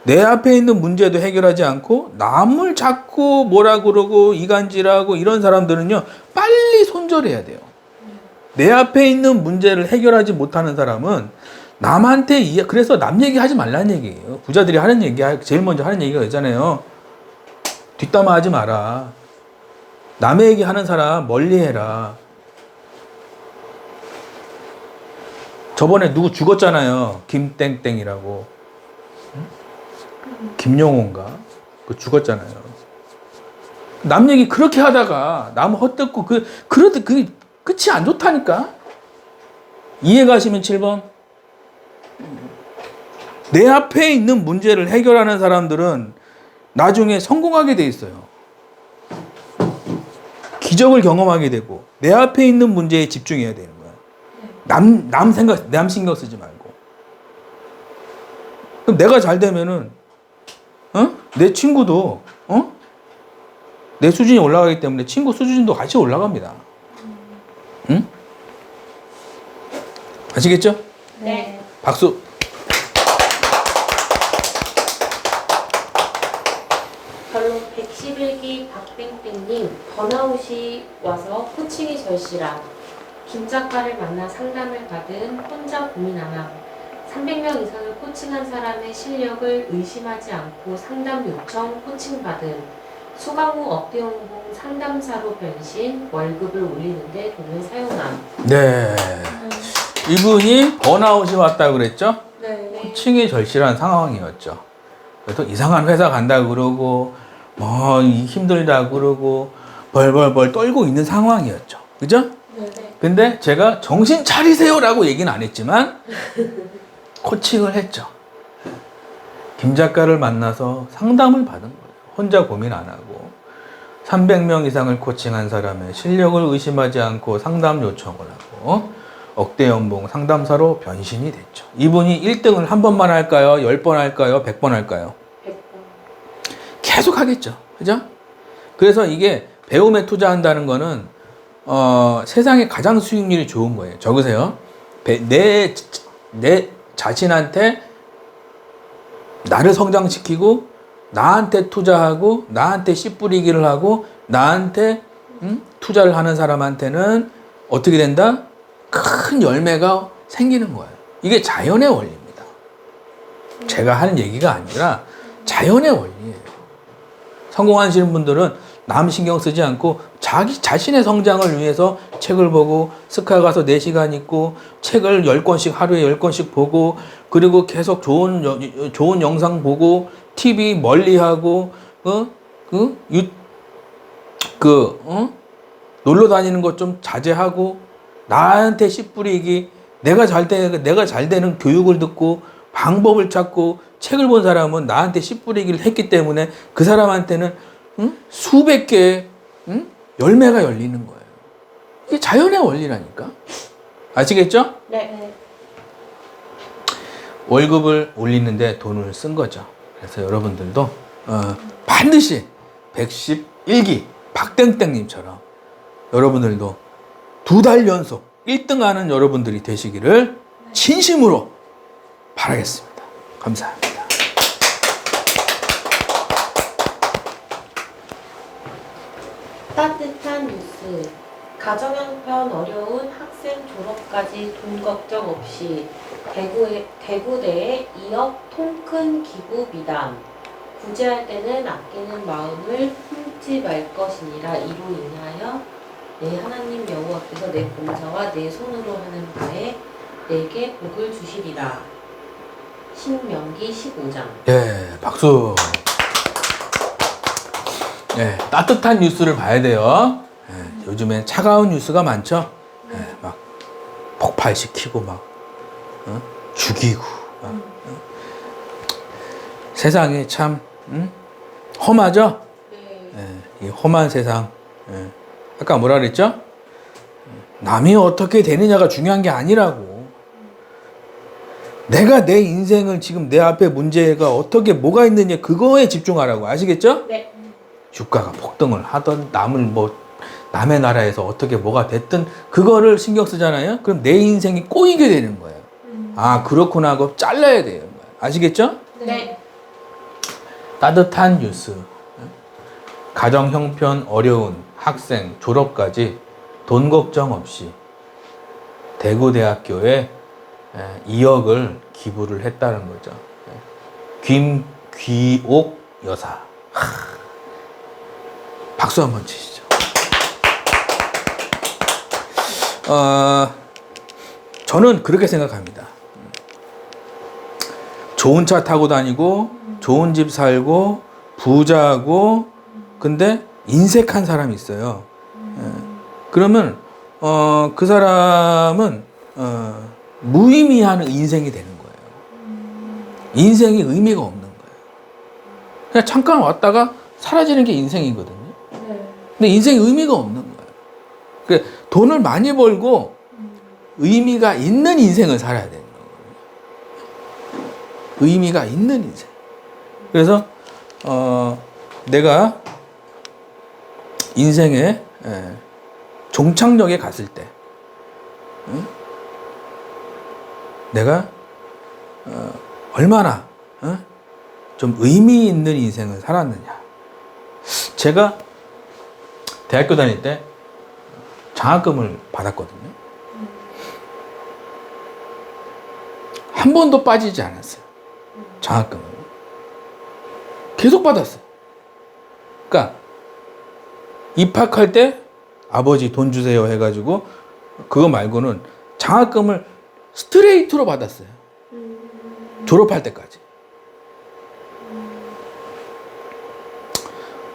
내 앞에 있는 문제도 해결하지 않고 남을 자꾸 뭐라 그러고 이간질하고 이런 사람들은요 빨리 손절해야 돼요. 내 앞에 있는 문제를 해결하지 못하는 사람은 남한테 그래서 남 얘기하지 말라는 얘기예요. 부자들이 하는 얘기 제일 먼저 하는 얘기가 있잖아요. 뒷담화 하지 마라. 남의 얘기 하는 사람 멀리 해라. 저번에 누구 죽었잖아요. 김땡땡이라고. 김용호인가? 그 죽었잖아요. 남 얘기 그렇게 하다가 남 헛듣고 그러다 그게 끝이 안 좋다니까. 이해 가시면 7번. 내 앞에 있는 문제를 해결하는 사람들은 나중에 성공하게 돼 있어요. 기적을 경험하게 되고 내 앞에 있는 문제에 집중해야 되는 거야. 남 신경 쓰지 말고. 그럼 내가 잘 되면은 내 친구도 내 수준이 올라가기 때문에 친구 수준도 같이 올라갑니다. 응? 아시겠죠? 네. 박수. 결론 111기 박땡땡님 번아웃이 와서 코칭이 절실함. 김 작가를 만나 상담을 받은 혼자 고민하남. 300명 이상을 코칭한 사람의 실력을 의심하지 않고 상담 요청 코칭받음. 수강 후 업대 연봉 상담사로 변신. 월급을 올리는데 돈을 사용함. 네. 이분이 번아웃이 왔다고 그랬죠? 네. 코칭이 절실한 상황이었죠. 그래서 이상한 회사 간다 그러고 뭐 힘들다 그러고 벌벌벌 떨고 있는 상황이었죠. 그죠? 네. 근데 제가 정신 차리세요라고 얘기는 안 했지만 코칭을 했죠. 김 작가를 만나서 상담을 받은 거예요. 혼자 고민 안 하고 300명 이상을 코칭한 사람의 실력을 의심하지 않고 상담 요청을 하고 억대 연봉 상담사로 변신이 됐죠. 이분이 1등을 한 번만 할까요? 10번 할까요? 100번 할까요? 100번. 계속 하겠죠. 그죠? 그래서 이게 배움에 투자한다는 거는 세상에 가장 수익률이 좋은 거예요. 적으세요. 내 자신한테 나를 성장시키고 나한테 투자하고 나한테 씨 뿌리기를 하고 나한테 투자를 하는 사람한테는 어떻게 된다? 큰 열매가 생기는 거예요. 이게 자연의 원리입니다. 제가 하는 얘기가 아니라 자연의 원리예요. 성공하시는 분들은 남 신경 쓰지 않고 자기 자신의 성장을 위해서 책을 보고 스카 가서 4시간 있고 책을 10권씩 하루에 10권씩 보고 그리고 계속 좋은 영상 보고 TV 멀리하고 놀러 다니는 것 좀 자제하고 나한테 씨 뿌리기 내가 잘 되는 교육을 듣고 방법을 찾고 책을 본 사람은 나한테 씨 뿌리기를 했기 때문에 그 사람한테는 수백 개의 열매가 열리는 거예요. 이게 자연의 원리라니까. 아시겠죠? 네. 월급을 올리는데 돈을 쓴 거죠. 그래서 여러분들도 반드시 111기 박땡땡님처럼 여러분들도 2달 연속 1등하는 여러분들이 되시기를 진심으로 바라겠습니다. 감사합니다. 따뜻한 뉴스. 가정 형편 어려운 학생 졸업까지 돈 걱정 없이 대구대에 2억 통큰 기부 미담. 구제할 때는 아끼는 마음을 품지 말 것이니라. 이로 인하여 내 하나님 여호와께서 내 봉사와 내 손으로 하는 바에 내게 복을 주시리라. 신명기 15장. 예, 박수. 예, 따뜻한 뉴스를 봐야 돼요. 예, 요즘에 차가운 뉴스가 많죠. 예, 막 폭발시키고 막 죽이고 막, 세상이 참 험하죠. 네. 예, 이 험한 세상. 예. 아까 뭐라 그랬죠? 남이 어떻게 되느냐가 중요한 게 아니라고. 내가 내 인생을 지금 내 앞에 문제가 어떻게 뭐가 있느냐 그거에 집중하라고. 아시겠죠? 네. 주가가 폭등을 하던 남의 나라에서 어떻게 뭐가 됐든 그거를 신경 쓰잖아요. 그럼 내 인생이 꼬이게 되는 거예요. 아 그렇구나 하고 잘라야 돼요. 아시겠죠? 네. 따뜻한 뉴스. 가정 형편 어려운 학생 졸업까지 돈 걱정 없이 대구대학교에 2억을 기부를 했다는 거죠. 김귀옥 여사. 박수 한번 치시죠. 저는 그렇게 생각합니다. 좋은 차 타고 다니고 좋은 집 살고 부자고 근데 인색한 사람이 있어요. 그러면 그 사람은 무의미한 인생이 되는 거예요. 인생이 의미가 없는 거예요. 그냥 잠깐 왔다가 사라지는 게 인생이거든요. 네. 근데 인생이 의미가 없는 거예요. 그러니까 돈을 많이 벌고 의미가 있는 인생을 살아야 되는 거예요. 의미가 있는 인생. 그래서 내가 인생의 종착역에 갔을 때 내가 얼마나 좀 의미 있는 인생을 살았느냐 제가 대학교 다닐 때 장학금을 받았거든요. 한 번도 빠지지 않았어요. 장학금을. 계속 받았어요. 그러니까 입학할 때 아버지 돈 주세요 해가지고 그거 말고는 장학금을 스트레이트로 받았어요. 졸업할 때까지.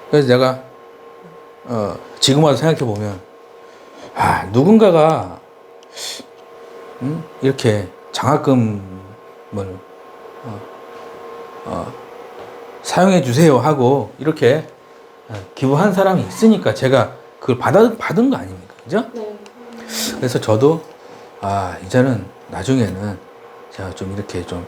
그래서 내가 지금 와서 생각해 보면 누군가가 이렇게 장학금을 사용해 주세요 하고 이렇게 기부한 사람이 있으니까 제가 그걸 받은 거 아닙니까? 그죠? 네. 그래서 저도 이제는 나중에는 제가 좀 이렇게 좀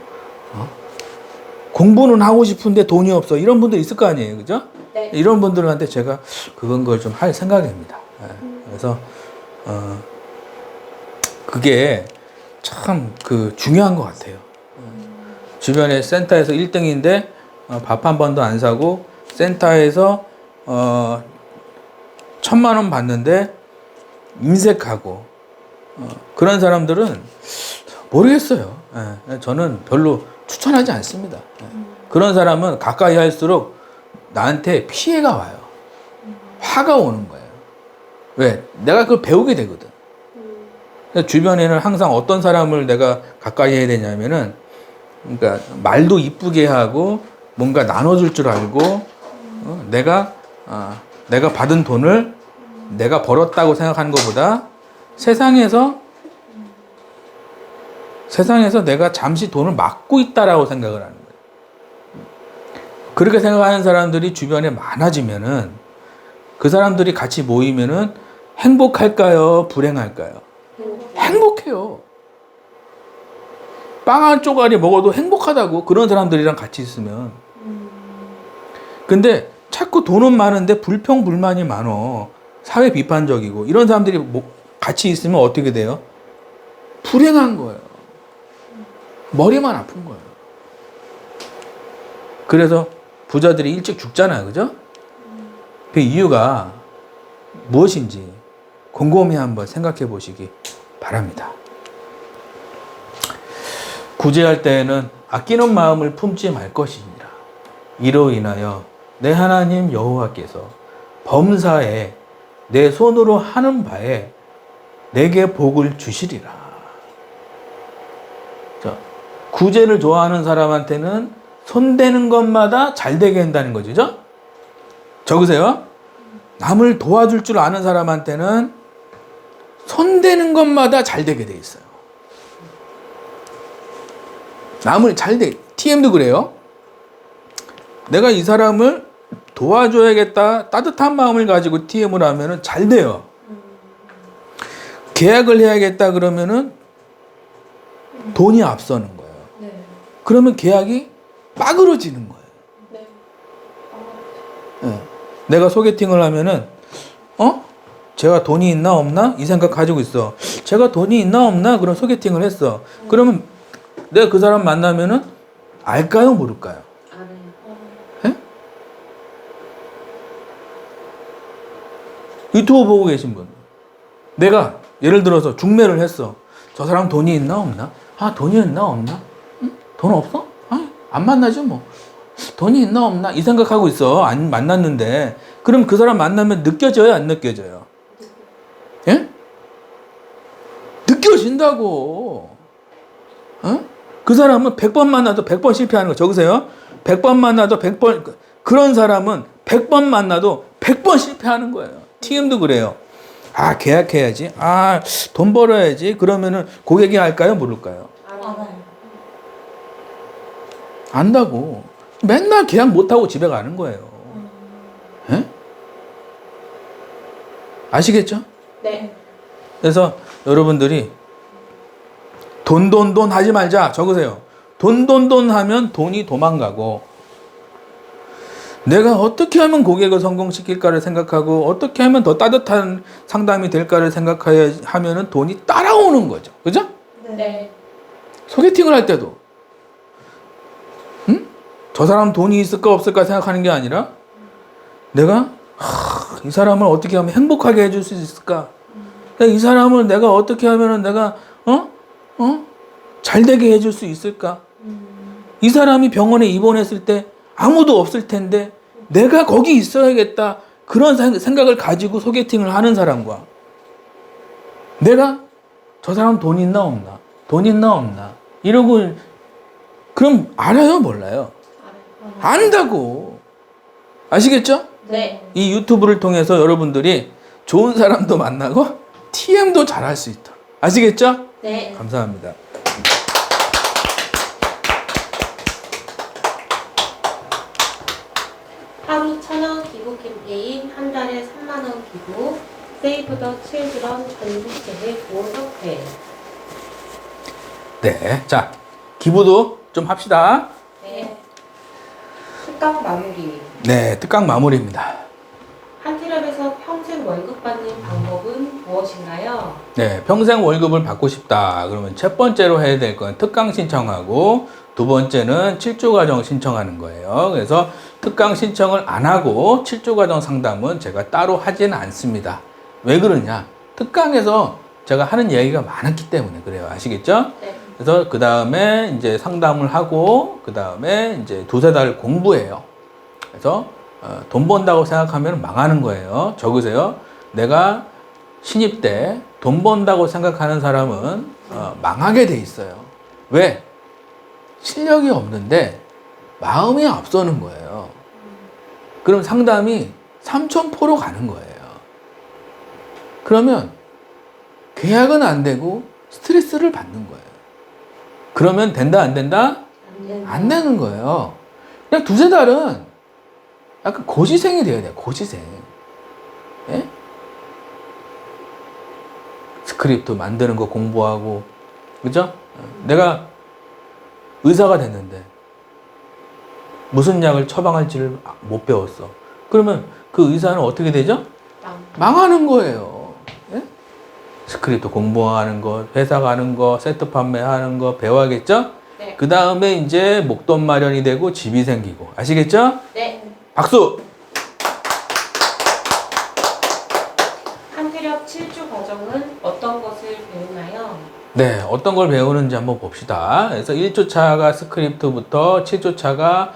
공부는 하고 싶은데 돈이 없어 이런 분들 있을 거 아니에요, 그죠? 네. 이런 분들한테 제가 그건 걸 좀 할 생각입니다. 그래서 그게 참 그 중요한 것 같아요. 주변에 센터에서 1등인데 밥 한 번도 안 사고 센터에서 1,000만 원 받는데 인색하고 그런 사람들은 모르겠어요. 저는 별로 추천하지 않습니다. 그런 사람은 가까이 할수록 나한테 피해가 와요. 화가 오는 거예요. 왜? 내가 그걸 배우게 되거든. 주변에는 항상 어떤 사람을 내가 가까이 해야 되냐면은, 그러니까 말도 이쁘게 하고 뭔가 나눠줄 줄 알고 내가 받은 돈을 내가 벌었다고 생각하는 것보다 세상에서 내가 잠시 돈을 막고 있다라고 생각을 하는 거예요. 그렇게 생각하는 사람들이 주변에 많아지면은 그 사람들이 같이 모이면은 행복할까요? 불행할까요? 행복해요. 빵 한 쪼가리 먹어도 행복하다고, 그런 사람들이랑 같이 있으면. 근데 자꾸 돈은 많은데 불평불만이 많어. 사회 비판적이고 이런 사람들이 같이 있으면 어떻게 돼요? 불행한 거예요. 머리만 아픈 거예요. 그래서 부자들이 일찍 죽잖아요. 그죠? 그 이유가 무엇인지 곰곰이 한번 생각해 보시기 바랍니다. 구제할 때에는 아끼는 마음을 품지 말 것이니라. 이로 인하여 내 하나님 여호와께서 범사에 내 손으로 하는 바에 내게 복을 주시리라. 자, 구제를 좋아하는 사람한테는 손대는 것마다 잘 되게 한다는 거죠. 그죠? 적으세요. 남을 도와줄 줄 아는 사람한테는 손대는 것마다 잘 되게 돼 있어요. 남을 TM도 그래요. 내가 이 사람을 도와줘야겠다, 따뜻한 마음을 가지고 TM을 하면은 잘 돼요. 계약을 해야겠다 그러면은 돈이 앞서는 거예요. 네. 그러면 계약이 빠그러지는 거예요. 네. 네. 내가 소개팅을 하면은 제가 돈이 있나 없나 이 생각 가지고 있어. 제가 돈이 있나 없나 그럼 소개팅을 했어. 그러면 내가 그 사람 만나면은 알까요 모를까요? 알아요. 예? 유튜브 보고 계신 분, 내가 예를 들어서 중매를 했어. 저 사람 돈이 있나 없나? 돈이 있나 없나? 응? 돈 없어? 안 만나죠 뭐. 돈이 있나 없나 이 생각하고 있어. 안 만났는데 그럼 그 사람 만나면 느껴져요 안 느껴져요? 예? 느껴진다고. 그 사람은 100번 만나도 100번 실패하는 거. 적으세요. 100번 만나도 100번, 그런 사람은 100번 만나도 100번 실패하는 거예요. TM도 그래요. 계약해야지. 돈 벌어야지. 그러면은 고객이 할까요? 모를까요? 알아요. 안다고. 맨날 계약 못하고 집에 가는 거예요. 예? 아시겠죠? 네. 그래서 여러분들이 돈 하지 말자. 적으세요. 돈 하면 돈이 도망가고, 내가 어떻게 하면 고객을 성공시킬까를 생각하고 어떻게 하면 더 따뜻한 상담이 될까를 생각해야 하면은 돈이 따라오는 거죠. 그죠? 네. 소개팅을 할 때도 저 사람 돈이 있을까 없을까 생각하는 게 아니라 내가 이 사람을 어떻게 하면 행복하게 해줄 수 있을까? 이 사람을 내가 어떻게 하면은 내가 잘 되게 해줄 수 있을까? 이 사람이 병원에 입원했을 때 아무도 없을 텐데 내가 거기 있어야겠다. 그런 생각을 가지고 소개팅을 하는 사람과 내가 저 사람 돈 있나 없나? 돈 있나 없나? 이러고 그럼 알아요? 몰라요? 안다고. 아시겠죠? 네. 이 유튜브를 통해서 여러분들이 좋은 사람도 만나고 TM도 잘할 수 있다. 아시겠죠? 네. 감사합니다. 하루 1,000원 기부 캠페인, 한 달에 3만 원 기부, 세이브 더 칠드런 전국재해 보호협회. 네, 자 기부도 좀 합시다. 네. 특강 마무리. 네, 특강 마무리입니다. 한티랩에서 평생 월급 받는 방법은 무엇인가요? 네, 평생 월급을 받고 싶다. 그러면 첫 번째로 해야 될 건 특강 신청하고 두 번째는 7조 과정 신청하는 거예요. 그래서 특강 신청을 안 하고 7조 과정 상담은 제가 따로 하지는 않습니다. 왜 그러냐? 특강에서 제가 하는 이야기가 많았기 때문에 그래요. 아시겠죠? 네. 그래서 그 다음에 이제 상담을 하고 그 다음에 이제 두세 달 공부해요. 그래서 돈 번다고 생각하면 망하는 거예요. 적으세요. 내가 신입 때 돈 번다고 생각하는 사람은 망하게 돼 있어요. 왜? 실력이 없는데 마음이 앞서는 거예요. 그럼 상담이 3,000%로 가는 거예요. 그러면 계약은 안 되고 스트레스를 받는 거예요. 그러면 된다 안 된다? 안 되는 거예요. 그냥 두세 달은 약간 고시생이 돼야 돼요. 고시생. 예? 스크립트 만드는 거 공부하고, 그죠? 내가 의사가 됐는데 무슨 약을 처방할지를 못 배웠어. 그러면 그 의사는 어떻게 되죠? 망하는 거예요. 예? 스크립트 공부하는 거, 회사 가는 거, 세트 판매하는 거 배워야겠죠? 네. 그 다음에 이제 목돈 마련이 되고 집이 생기고. 아시겠죠? 네. 박수! 한티랩 7주 과정은 어떤 것을 배우나요? 네, 어떤 걸 배우는지 한번 봅시다. 그래서 1조차가 스크립트부터 7조차가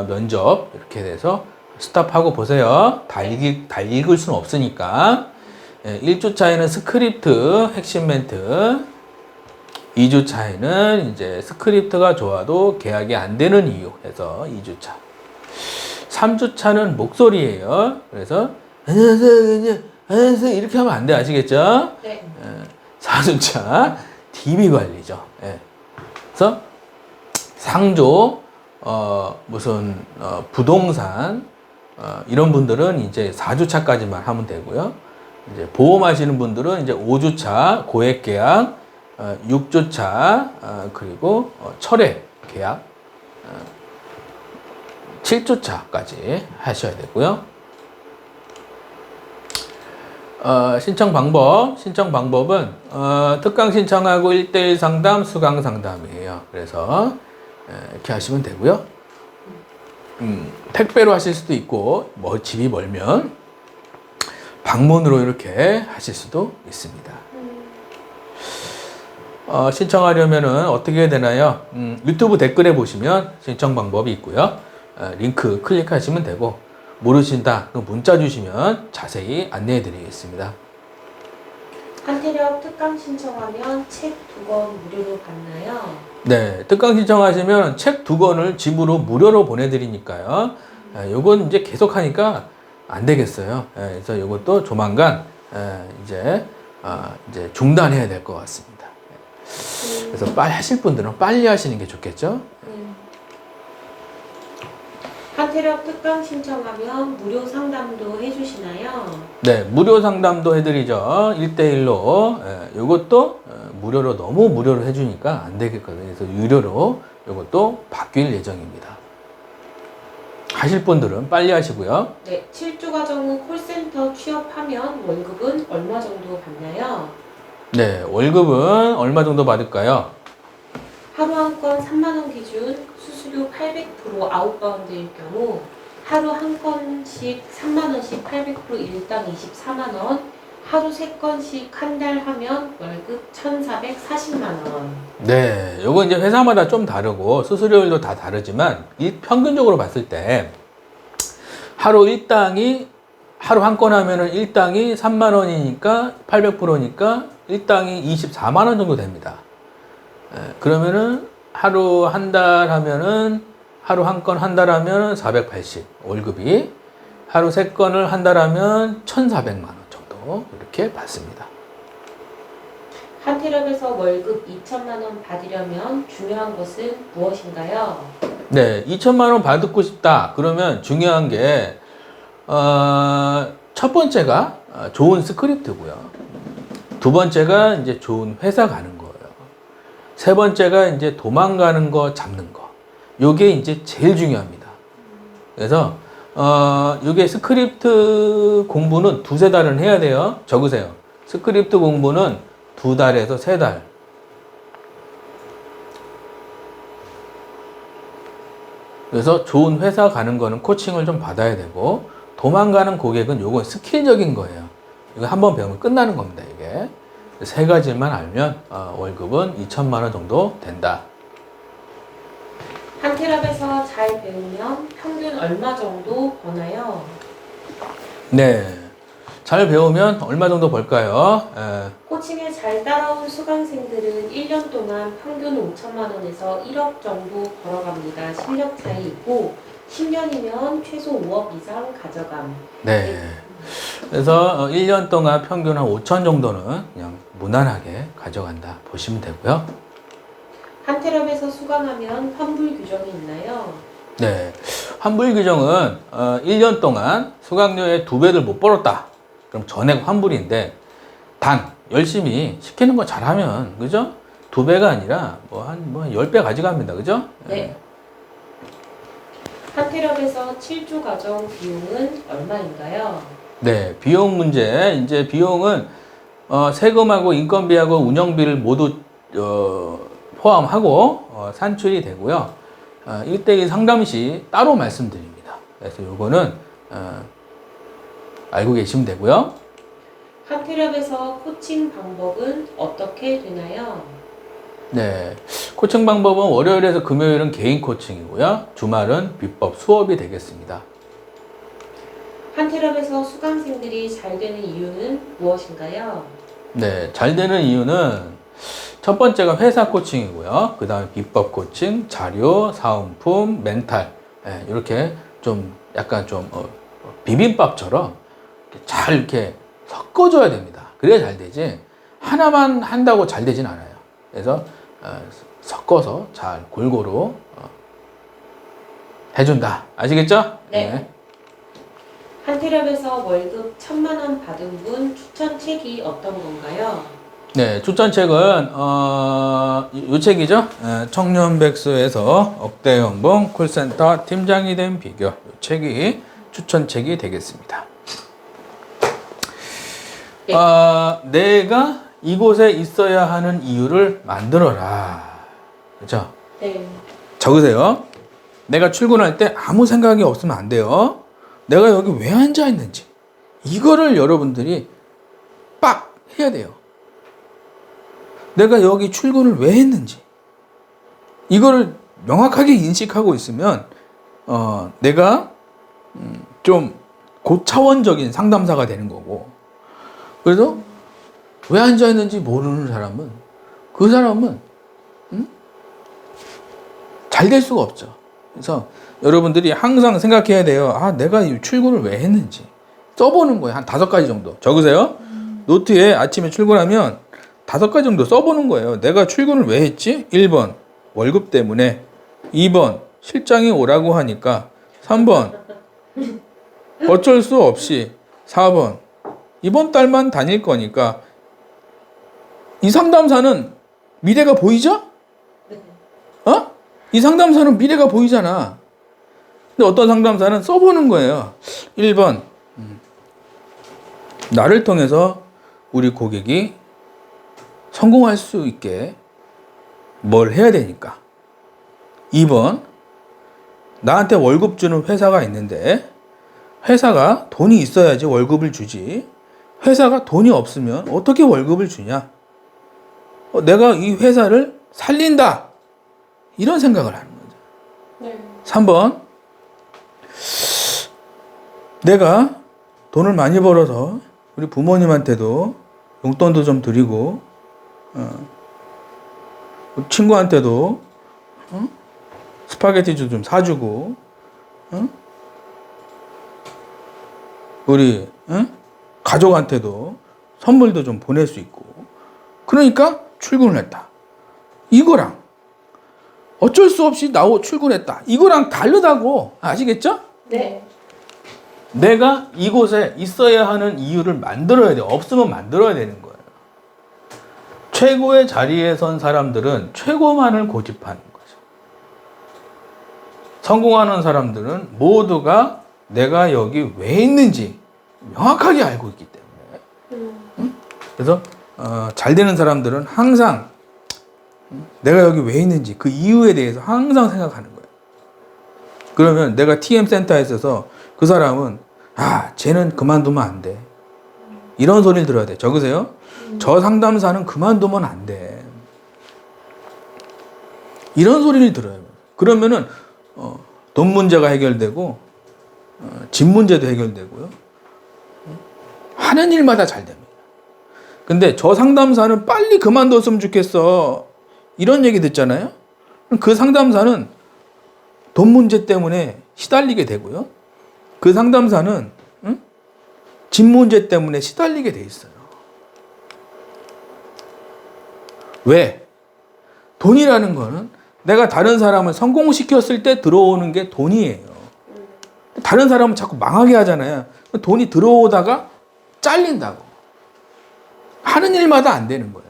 면접 이렇게 돼서 스탑하고 보세요. 다 읽을 수는 없으니까. 1조차에는 스크립트 핵심 멘트, 2조차에는 이제 스크립트가 좋아도 계약이 안 되는 이유 해서 2조차. 3조차는 목소리예요. 그래서 안녕하세요 이렇게 하면 안 돼. 아시겠죠? 네. 4주차 DB 관리죠. 예. 그래서 상조, 부동산, 이런 분들은 이제 4주차까지만 하면 되고요. 이제 보험하시는 분들은 이제 5주차 고액 계약, 6주차, 그리고 철회 계약, 7주차까지 하셔야 되고요. 신청 방법은 특강 신청하고 1대1 상담, 수강 상담이에요. 그래서 이렇게 하시면 되고요. 택배로 하실 수도 있고 뭐 집이 멀면 방문으로 이렇게 하실 수도 있습니다. 신청하려면은 어떻게 해야 되나요? 유튜브 댓글에 보시면 신청 방법이 있고요. 링크 클릭하시면 되고 모르신다 그럼 문자 주시면 자세히 안내해 드리겠습니다. 한티랩 특강 신청하면 책 2권 무료로 받나요? 네, 특강 신청하시면 책 2권을 집으로 무료로 보내드리니까요. 요건 이제 계속 하니까 안 되겠어요. 그래서 요것도 조만간 이제 중단해야 될 것 같습니다. 그래서 빨리 하실 분들은 빨리 하시는 게 좋겠죠. 한티랩 특강 신청하면 무료 상담도 해주시나요? 네, 무료 상담도 해드리죠. 1대1로. 요것도 무료로, 너무 무료로 해주니까 안 되겠거든요. 그래서 유료로 요것도 바뀔 예정입니다. 하실 분들은 빨리 하시고요. 네, 7주 과정 후 콜센터 취업하면 월급은 얼마 정도 받나요? 네, 월급은 얼마 정도 받을까요? 하루 한 건 3만 원 기준 수수료 800% 아웃바운드일 경우 하루 한 건씩 3만 원씩 800% 일당 24만 원, 하루 3건씩 한 달 하면 월급 1,440만 원. 네, 요거 이제 회사마다 좀 다르고 수수료율도 다 다르지만 평균적으로 봤을 때 하루 일당이 하루 한 건 하면은 일당이 3만 원이니까 800%니까 일당이 24만 원 정도 됩니다. 그러면은 하루 한 달 하면은 하루 한 건 한 달 하면은 480 월급이 하루 3건을 한 달 하면 1,400만 원 정도 이렇게 받습니다. 한테럽에서 월급 2천만 원 받으려면 중요한 것은 무엇인가요? 네, 2천만 원 받고 싶다. 그러면 중요한 게, 첫 번째가 좋은 스크립트고요. 두 번째가 이제 좋은 회사 가는 거예요. 세 번째가 이제 도망가는 거 잡는 거. 요게 이제 제일 중요합니다. 그래서, 요게 스크립트 공부는 2-3달은 해야 돼요. 적으세요. 스크립트 공부는 2달에서 3달. 그래서 좋은 회사 가는 거는 코칭을 좀 받아야 되고, 도망가는 고객은 요건 스킬적인 거예요. 이거 한번 배우면 끝나는 겁니다, 이게. 3가지만 알면 월급은 2천만 원 정도 된다. 한테럽에서 잘 배우면 평균 얼마 정도 버나요? 네. 잘 배우면 얼마 정도 벌까요? 코칭에 잘 따라온 수강생들은 1년 동안 평균 5천만 원에서 1억 정도 벌어갑니다. 실력 차이 있고 10년이면 최소 5억 이상 가져감. 네. 그래서 1년 동안 평균 한 5천 정도는 그냥 무난하게 가져간다 보시면 되고요. 한테럽에서 수강하면 환불 규정이 있나요? 네. 환불 규정은 1년 동안 수강료의 2배를 못 벌었다. 그럼 전액 환불인데 단 열심히 시키는 거 잘하면 그죠? 2배가 아니라 한 10배 가져갑니다. 그죠? 네. 한테럽에서 7주 과정 비용은 얼마인가요? 네, 비용 문제. 이제 비용은 세금하고 인건비하고 운영비를 모두 포함하고 산출이 되고요. 1대1 상담 시 따로 말씀드립니다. 그래서 요거는 알고 계시면 되고요. 한테럽에서 코칭 방법은 어떻게 되나요? 네, 코칭 방법은 월요일에서 금요일은 개인 코칭이고요. 주말은 비법 수업이 되겠습니다. 한테럽에서 수강생들이 잘 되는 이유는 무엇인가요? 네, 잘 되는 이유는 첫 번째가 회사 코칭이고요. 그 다음에 비법 코칭, 자료, 사은품, 멘탈. 이렇게 좀 약간 좀 비빔밥처럼 잘 이렇게 섞어줘야 됩니다. 그래야 잘 되지. 하나만 한다고 잘 되진 않아요. 그래서 섞어서 잘 골고루 해준다. 아시겠죠? 네. 한테럽에서 월급 1,000만 원 받은 분 추천 책이 어떤 건가요? 네, 추천책은 요 책이죠. 청년백수에서 억대 연봉 콜센터 팀장이 된 비결. 요 책이 추천책이 되겠습니다. 네. 내가 이곳에 있어야 하는 이유를 만들어라. 그렇죠? 네. 적으세요. 내가 출근할 때 아무 생각이 없으면 안 돼요. 내가 여기 왜 앉아 있는지 이거를 여러분들이 빡 해야 돼요. 내가 여기 출근을 왜 했는지 이거를 명확하게 인식하고 있으면 내가 좀 고차원적인 상담사가 되는 거고, 그래서 왜 앉아 있는지 모르는 사람은 그 사람은 잘 될 수가 없죠. 그래서 여러분들이 항상 생각해야 돼요. 내가 이 출근을 왜 했는지 써보는 거예요. 한 5가지 정도 적으세요. 노트에 아침에 출근하면 5가지 정도 써보는 거예요. 내가 출근을 왜 했지? 1번 월급 때문에, 2번 실장이 오라고 하니까, 3번 어쩔 수 없이, 4번 이번 달만 다닐 거니까. 이 상담사는 미래가 보이죠? 이 상담사는 미래가 보이잖아. 근데 어떤 상담사는 써보는 거예요. 1번 나를 통해서 우리 고객이 성공할 수 있게 뭘 해야 되니까. 2번 나한테 월급 주는 회사가 있는데 회사가 돈이 있어야지 월급을 주지. 회사가 돈이 없으면 어떻게 월급을 주냐? 내가 이 회사를 살린다. 이런 생각을 하는 거죠. 네. 3번. 내가 돈을 많이 벌어서 우리 부모님한테도 용돈도 좀 드리고 친구한테도 스파게티도 좀 사주고 우리 가족한테도 선물도 좀 보낼 수 있고 그러니까 출근을 했다. 이거랑 어쩔 수 없이 출근했다. 이거랑 다르다고 아시겠죠? 네. 내가 이곳에 있어야 하는 이유를 만들어야 돼. 없으면 만들어야 되는 거예요. 최고의 자리에 선 사람들은 최고만을 고집하는 거죠. 성공하는 사람들은 모두가 내가 여기 왜 있는지 명확하게 알고 있기 때문에. 그래서 잘 되는 사람들은 항상 내가 여기 왜 있는지 그 이유에 대해서 항상 생각하는 거예요. 그러면 내가 TM 센터에 있어서 그 사람은 쟤는 그만두면 안 돼. 이런 소리를 들어야 돼. 적으세요. 저 상담사는 그만두면 안 돼. 이런 소리를 들어요. 그러면은 돈 문제가 해결되고 집 문제도 해결되고요. 하는 일마다 잘 됩니다. 근데 저 상담사는 빨리 그만뒀으면 좋겠어. 이런 얘기 듣잖아요. 그 상담사는 돈 문제 때문에 시달리게 되고요. 그 상담사는 집 문제 때문에 시달리게 돼 있어요. 왜? 돈이라는 거는 내가 다른 사람을 성공시켰을 때 들어오는 게 돈이에요. 다른 사람은 자꾸 망하게 하잖아요. 돈이 들어오다가 잘린다고. 하는 일마다 안 되는 거예요.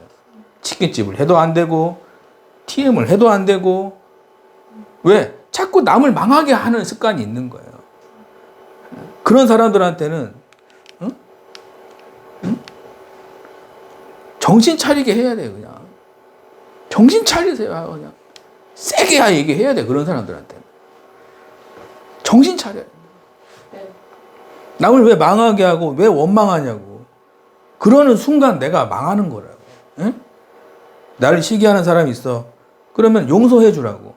치킨집을 해도 안 되고 TM을 해도 안 되고 왜? 자꾸 남을 망하게 하는 습관이 있는 거예요. 그런 사람들한테는 정신 차리게 해야 돼요. 그냥 정신 차리세요. 그냥 세게 얘기해야 돼. 그런 사람들한테는 정신 차려요. 네. 남을 왜 망하게 하고 왜 원망하냐고. 그러는 순간 내가 망하는 거라고. 응? 나를 시기하는 사람이 있어. 그러면 용서해 주라고.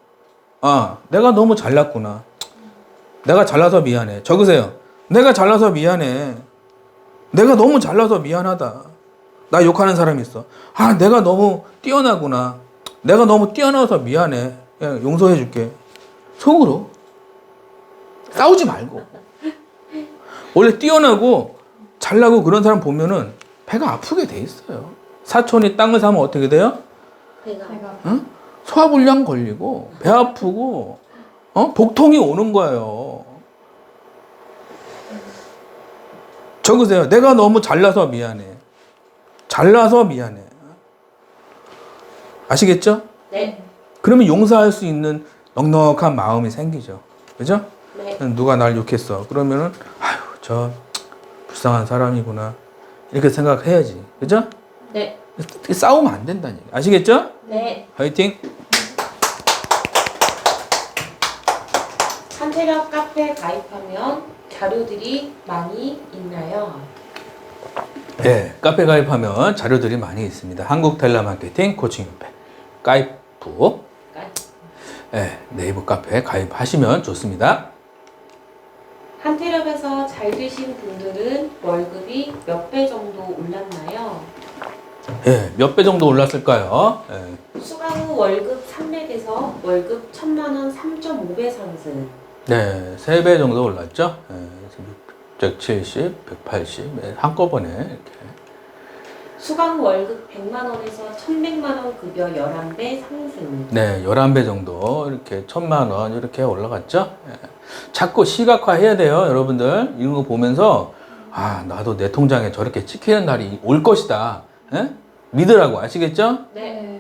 내가 너무 잘났구나. 내가 잘나서 미안해. 적으세요. 내가 잘나서 미안해. 내가 너무 잘나서 미안하다. 나 욕하는 사람이 있어. 내가 너무 뛰어나구나. 내가 너무 뛰어나서 미안해. 용서해 줄게. 속으로. 싸우지 말고. 원래 뛰어나고 잘나고 그런 사람 보면은 배가 아프게 돼 있어요. 사촌이 땅을 사면 어떻게 돼요? 배가 소화불량 걸리고 배 아프고 복통이 오는 거예요. 적으세요. 내가 너무 잘나서 미안해. 잘나서 미안해. 아시겠죠? 네. 그러면 용서할 수 있는 넉넉한 마음이 생기죠. 그죠? 네. 누가 날 욕했어. 그러면은 저 불쌍한 사람이구나. 이렇게 생각해야지. 그죠? 네. 싸우면 안 된다는 얘기. 아시겠죠? 네. 화이팅! 한태력 카페 가입하면 자료들이 많이 있나요? 네, 카페 가입하면 자료들이 많이 있습니다. 한국 텔레마케팅 코칭협회 가입부. 네, 네이버 카페 가입하시면 좋습니다. 한태력에서 잘 되신 분들은 월급이 몇 배 정도 올랐나요? 네, 몇 배 정도 올랐을까요? 네, 수강 후 월급 300에서 월급 1000만원 3.5배 상승. 네 3배 정도 올랐죠. 네, 170, 180 네, 한꺼번에 이렇게. 수강 후 월급 100만원에서 1100만원 급여 11배 상승. 네, 11배 정도 이렇게 1000만 원 이렇게 올라갔죠. 예. 자꾸 시각화해야 돼요, 여러분들. 이런 거 보면서 나도 내 통장에 저렇게 찍히는 날이 올 것이다. 예? 믿으라고. 아시겠죠? 네.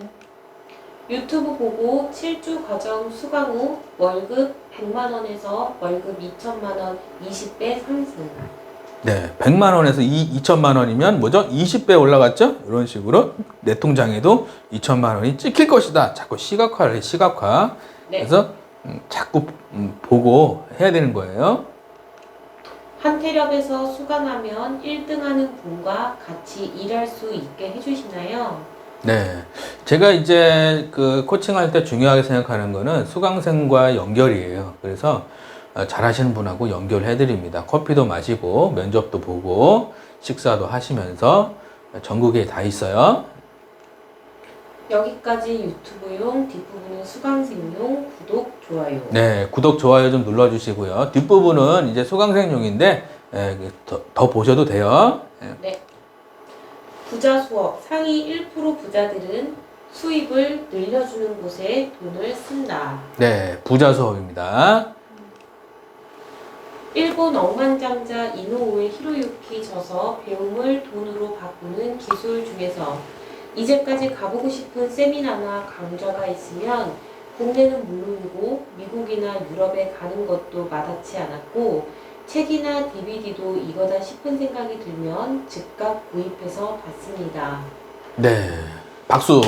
유튜브 보고 7주 과정 수강 후 월급 100만원에서 월급 2천만원 20배 상승. 네, 100만 원에서 2천만 원이면 뭐죠? 20배 올라갔죠? 이런 식으로 내 통장에도 2천만 원이 찍힐 것이다. 자꾸 시각화를 해, 시각화. 네. 그래서 자꾸 보고 해야 되는 거예요. 한태렵에서 수강하면 1등하는 분과 같이 일할 수 있게 해주시나요? 네. 제가 이제 그 코칭할 때 중요하게 생각하는 거는 수강생과 연결이에요. 그래서 잘하시는 분하고 연결해 드립니다. 커피도 마시고 면접도 보고 식사도 하시면서 전국에 다 있어요. 여기까지 유튜브용, 뒷부분은 수강생용, 구독, 좋아요. 네, 구독, 좋아요 좀 눌러주시고요. 뒷부분은 이제 수강생용인데 더 보셔도 돼요. 네. 부자 수업, 상위 1% 부자들은 수입을 늘려주는 곳에 돈을 쓴다. 네, 부자 수업입니다. 일본 억만장자 이노우에 히로유키 져서 배움을 돈으로 바꾸는 기술 중에서 이제까지 가보고 싶은 세미나나 강좌가 있으면 국내는 물론이고 미국이나 유럽에 가는 것도 마다치 않았고 책이나 DVD도 이거다 싶은 생각이 들면 즉각 구입해서 봤습니다. 네, 박수.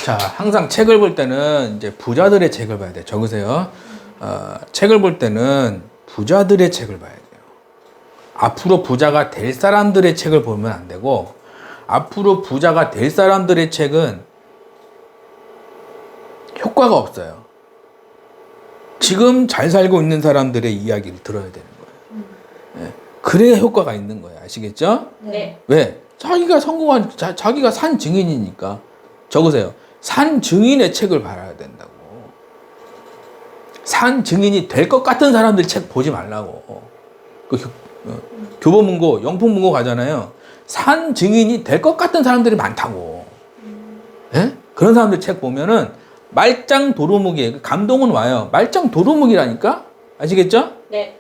자, 항상 책을 볼 때는 이제 부자들의 책을 봐야 돼요. 적으세요. 책을 볼 때는 부자들의 책을 봐야 돼요. 앞으로 부자가 될 사람들의 책을 보면 안 되고, 앞으로 부자가 될 사람들의 책은 효과가 없어요. 지금 잘 살고 있는 사람들의 이야기를 들어야 되는 거예요. 예, 그래야 효과가 있는 거예요. 아시겠죠? 네. 왜? 자기가 성공한, 자기가 산 증인이니까. 적으세요. 산 증인의 책을 봐야 된다고. 산 증인이 될 것 같은 사람들 책 보지 말라고. 교보문고, 영풍문고 가잖아요. 산 증인이 될 것 같은 사람들이 많다고. 예? 그런 사람들 책 보면은 말짱 도루묵이에요. 감동은 와요. 말짱 도루묵이라니까? 아시겠죠? 네.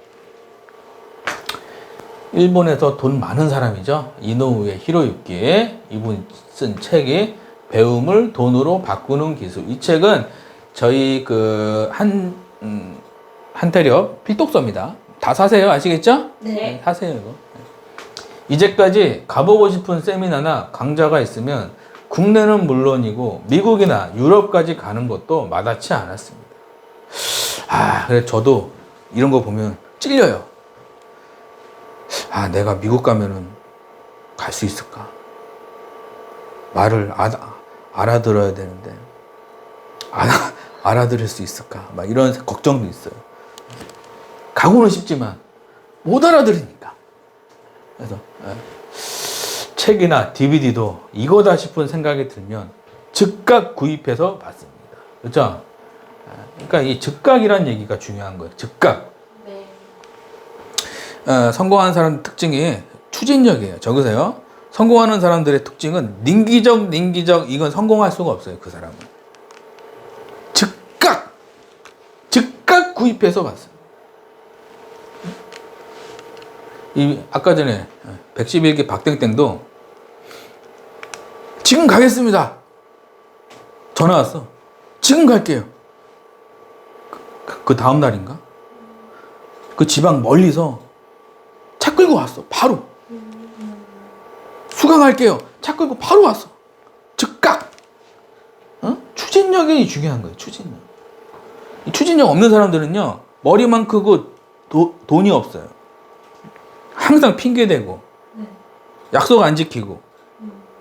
일본에서 돈 많은 사람이죠. 이노우에 히로유키. 이분 쓴 책이 배움을 돈으로 바꾸는 기술. 이 책은 저희 한태렵 필독서입니다. 다 사세요. 아시겠죠? 네. 사세요, 이거. 이제까지 가보고 싶은 세미나나 강좌가 있으면 국내는 물론이고 미국이나 유럽까지 가는 것도 마다치 않았습니다. 그래 저도 이런 거 보면 찔려요. 내가 미국 가면은 갈 수 있을까? 말을 알아들어야 되는데 알아들을 수 있을까? 막 이런 걱정도 있어요. 가고는 싶지만 못 알아들으니까. 그래서 책이나 DVD도 이거다 싶은 생각이 들면 즉각 구입해서 봤습니다. 그렇죠? 그러니까 이 즉각이라는 얘기가 중요한 거예요. 즉각. 네. 성공하는 사람 특징이 추진력이에요. 적으세요. 성공하는 사람들의 특징은 닌기적 이건 성공할 수가 없어요. 그 사람은. 즉각 구입해서 봤어요. 아까 전에 111기 박땡땡도 지금 가겠습니다. 전화 왔어. 지금 갈게요. 그 다음 날인가? 그 지방 멀리서 차 끌고 왔어. 바로. 수강할게요. 차 끌고 바로 왔어. 즉각. 추진력이 중요한 거예요. 추진력. 이 추진력 없는 사람들은요. 머리만 크고 돈이 없어요. 항상 핑계대고 약속 안 지키고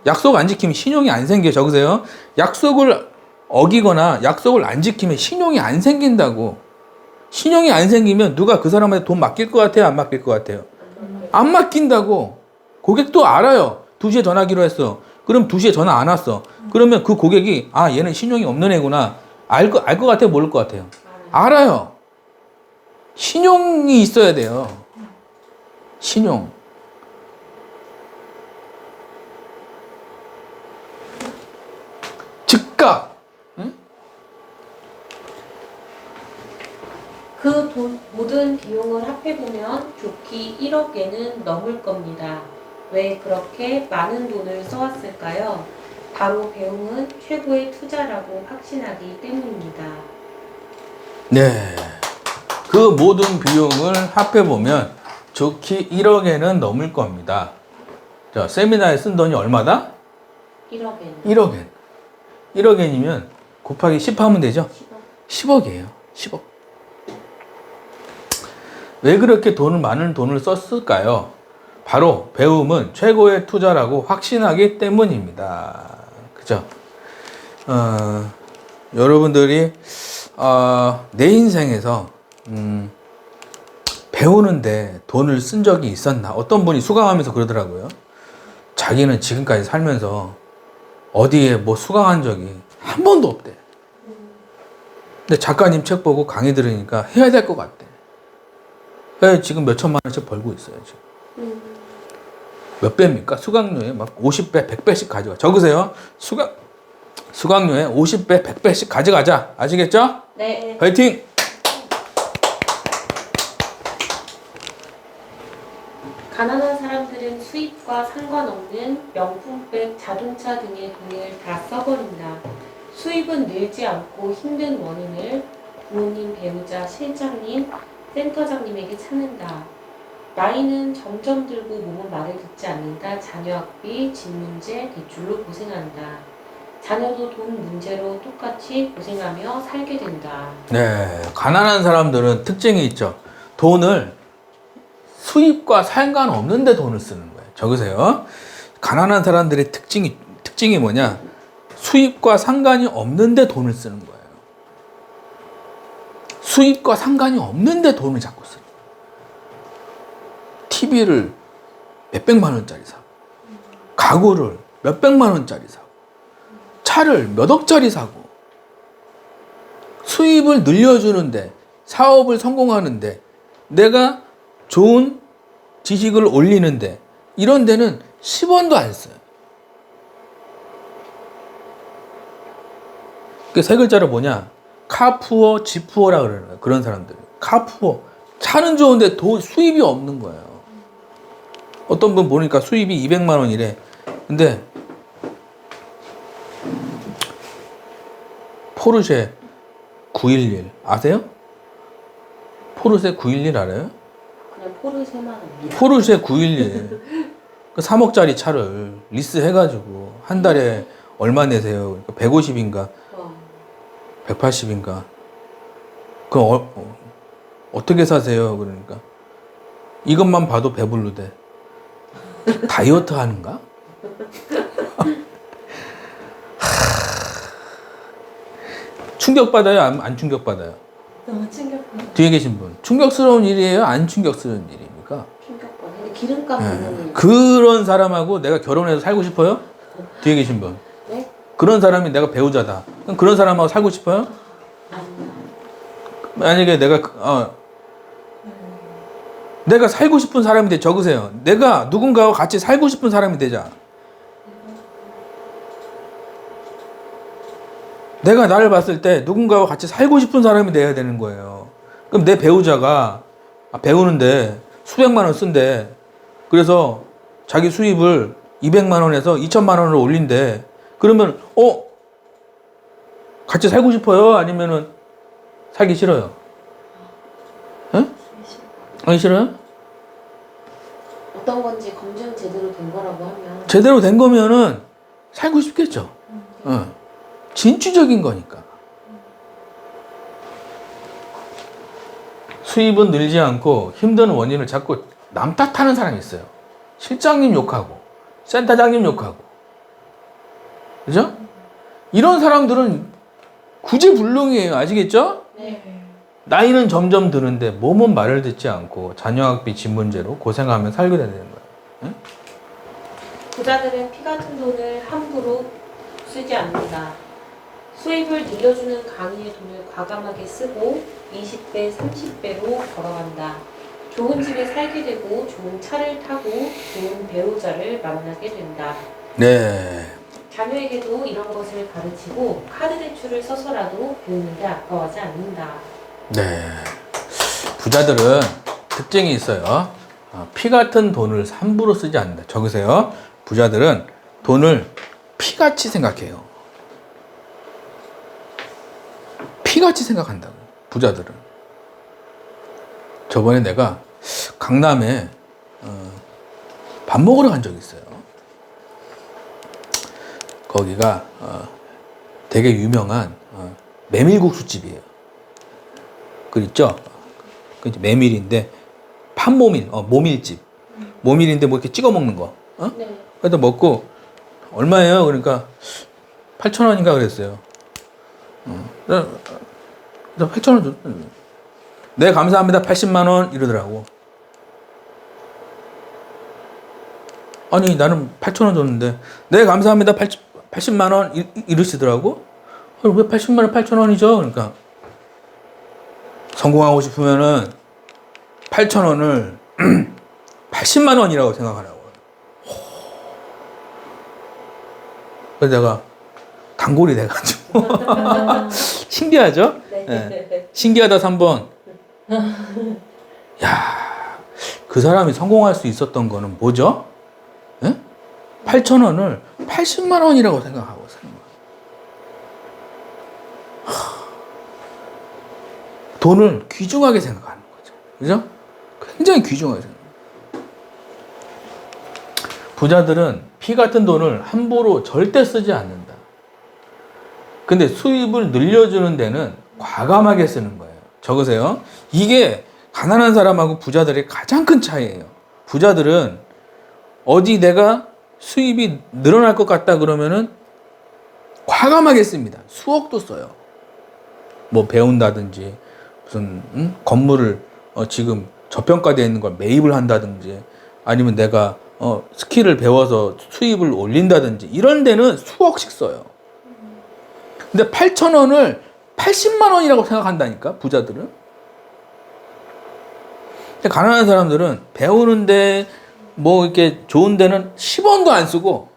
약속 안 지키면 신용이 안 생겨요. 적으세요. 약속을 어기거나 약속을 안 지키면 신용이 안 생긴다고. 신용이 안 생기면 누가 그 사람한테 돈 맡길 것 같아요? 안 맡길 것 같아요? 안 맡긴다고. 고객도 알아요. 2시에 전화기로 했어. 그럼 2시에 전화 안 왔어. 그러면 그 고객이 얘는 신용이 없는 애구나. 알 것 같아요? 모를 것 같아요? 알아요. 신용이 있어야 돼요. 신용. 즉각. 응? 그 모든 비용을 합해보면 좋기 1억엔은 넘을 겁니다. 왜 그렇게 많은 돈을 써왔을까요? 바로 배움은 최고의 투자라고 확신하기 때문입니다. 네. 그 모든 비용을 합해보면 좋기 1억엔은 넘을 겁니다. 자, 세미나에 쓴 돈이 얼마다? 1억엔. 1억엔. 1억엔이면 곱하기 10 하면 되죠? 10억. 10억이에요. 10억. 왜 그렇게 많은 돈을 썼을까요? 바로 배움은 최고의 투자라고 확신하기 때문입니다. 그죠? 여러분들이 내 인생에서 배우는데 돈을 쓴 적이 있었나? 어떤 분이 수강하면서 그러더라고요. 자기는 지금까지 살면서 어디에 뭐 수강한 적이 한 번도 없대. 근데 작가님 책 보고 강의 들으니까 해야 될 것 같대. 지금 몇 천만 원씩 벌고 있어요, 지금. 몇 배입니까? 수강료에 막 50배, 100배씩 가져가. 적으세요. 수강료에 50배, 100배씩 가져가자. 아시겠죠? 네. 화이팅! 가난한 사람들은 수입과 상관없는 명품백, 자동차 등의 돈을 다 써버린다. 수입은 늘지 않고 힘든 원인을 부모님, 배우자, 실장님, 센터장님에게 찾는다. 나이는 점점 들고 몸은 말을 듣지 않는다. 자녀 학비, 집 문제, 대출로 고생한다. 자녀도 돈 문제로 똑같이 고생하며 살게 된다. 네, 가난한 사람들은 특징이 있죠. 돈을 수입과 상관없는데 돈을 쓰는 거예요. 적으세요. 가난한 사람들의 특징이 뭐냐? 수입과 상관이 없는데 돈을 쓰는 거예요. 수입과 상관이 없는데 돈을 자꾸 쓰는 거예요. TV를 몇백만 원짜리 사고, 가구를 몇백만 원짜리 사고, 차를 몇 억짜리 사고, 수입을 늘려주는데, 사업을 성공하는데, 내가 좋은 지식을 올리는데, 이런 데는 10원도 안 써요. 그 세 글자로 뭐냐? 카푸어, 지푸어라 그러는 거예요. 그런 사람들. 카푸어. 차는 좋은데 수입이 없는 거예요. 어떤 분 보니까 수입이 200만 원이래. 근데 포르쉐 911 아세요? 포르쉐 911 알아요? 그냥 포르쉐만 합니다. 포르쉐 911 그 3억짜리 차를 리스 해가지고 한 달에 얼마 내세요? 그러니까 150인가 180인가 그럼 어떻게 사세요? 그러니까 이것만 봐도 배부르대. 다이어트 하는가? 충격받아요? 안 충격받아요? 너무 충격받아. 뒤에 계신 분 충격스러운 일이에요? 안 충격스러운 일입니까? 충격받아. 근데 기름값 있는 그런 사람하고 내가 결혼해서 살고 싶어요? 뒤에 계신 분 네? 그런 사람이 내가 배우자다. 그럼 그런 사람하고 살고 싶어요? 만약에 내가 살고 싶은 사람인데 적으세요. 내가 누군가와 같이 살고 싶은 사람이 되자. 내가 나를 봤을 때 누군가와 같이 살고 싶은 사람이 돼야 되는 거예요. 그럼 내 배우자가 배우는데 수백만 원 쓴대. 그래서 자기 수입을 200만 원에서 2천만 원을 올린대. 그러면 같이 살고 싶어요? 아니면은 살기 싫어요? 응? 아니 싫어요? 어떤 건지 검증 제대로 된 거라고 하면 제대로 된 거면은 살고 싶겠죠. 진취적인 거니까. 수입은 늘지 않고 힘든 원인을 자꾸 남 탓하는 사람이 있어요. 실장님 욕하고 센터장님 욕하고 그죠? 이런 사람들은 구제불능이에요. 아시겠죠? 네. 나이는 점점 드는데 몸은 말을 듣지 않고 자녀 학비 집 문제로 고생하며 살게 되는 거예요. 응? 부자들은 피 같은 돈을 함부로 쓰지 않는다. 수입을 늘려주는 강의의 돈을 과감하게 쓰고 20배, 30배로 벌어간다. 좋은 집에 살게 되고 좋은 차를 타고 좋은 배우자를 만나게 된다. 네. 자녀에게도 이런 것을 가르치고 카드 대출을 써서라도 배우는데 아까워하지 않는다. 네. 부자들은 특징이 있어요. 피 같은 돈을 함부로 쓰지 않는다. 적으세요. 부자들은 돈을 피같이 생각해요. 피같이 생각한다고. 부자들은. 저번에 내가 강남에 밥 먹으러 간 적이 있어요. 거기가 되게 유명한 메밀국수집이에요. 그 있죠? 그 이제 메밀인데 판모밀, 모밀집. 모밀인데 뭐 이렇게 찍어 먹는 거. 어? 네. 그래서 먹고 얼마예요? 그러니까 8,000원인가 그랬어요. 그래서 8,000원 줬. 네, 감사합니다. 80만 원 이러더라고. 아니 나는 8,000원 줬는데 네 감사합니다 80만 원 이러시더라고. 왜 80만 원 8,000원이죠? 그러니까 성공하고 싶으면은 8,000원을 80만 원이라고 생각하라고. 그래서 내가 단골이 돼가지고 신기하죠? 네. 예. 신기하다 3번. 야, 그 사람이 성공할 수 있었던 거는 뭐죠? 예? 8,000원을 80만 원이라고 생각하고 사는 거예요. 돈을 귀중하게 생각하는 거죠. 그죠? 굉장히 귀중하게 생각해요. 부자들은 피 같은 돈을 함부로 절대 쓰지 않는다. 근데 수입을 늘려주는 데는 과감하게 쓰는 거예요. 적으세요. 이게 가난한 사람하고 부자들의 가장 큰 차이예요. 부자들은 어디 내가 수입이 늘어날 것 같다 그러면은 과감하게 씁니다. 수억도 써요. 뭐 배운다든지 무슨 건물을 지금 저평가되어 있는 걸 매입을 한다든지 아니면 내가 스킬을 배워서 수입을 올린다든지 이런 데는 수억씩 써요. 근데 8,000원을 80만 원이라고 생각한다니까 부자들은. 근데 가난한 사람들은 배우는데 뭐 이렇게 좋은 데는 10원도 안 쓰고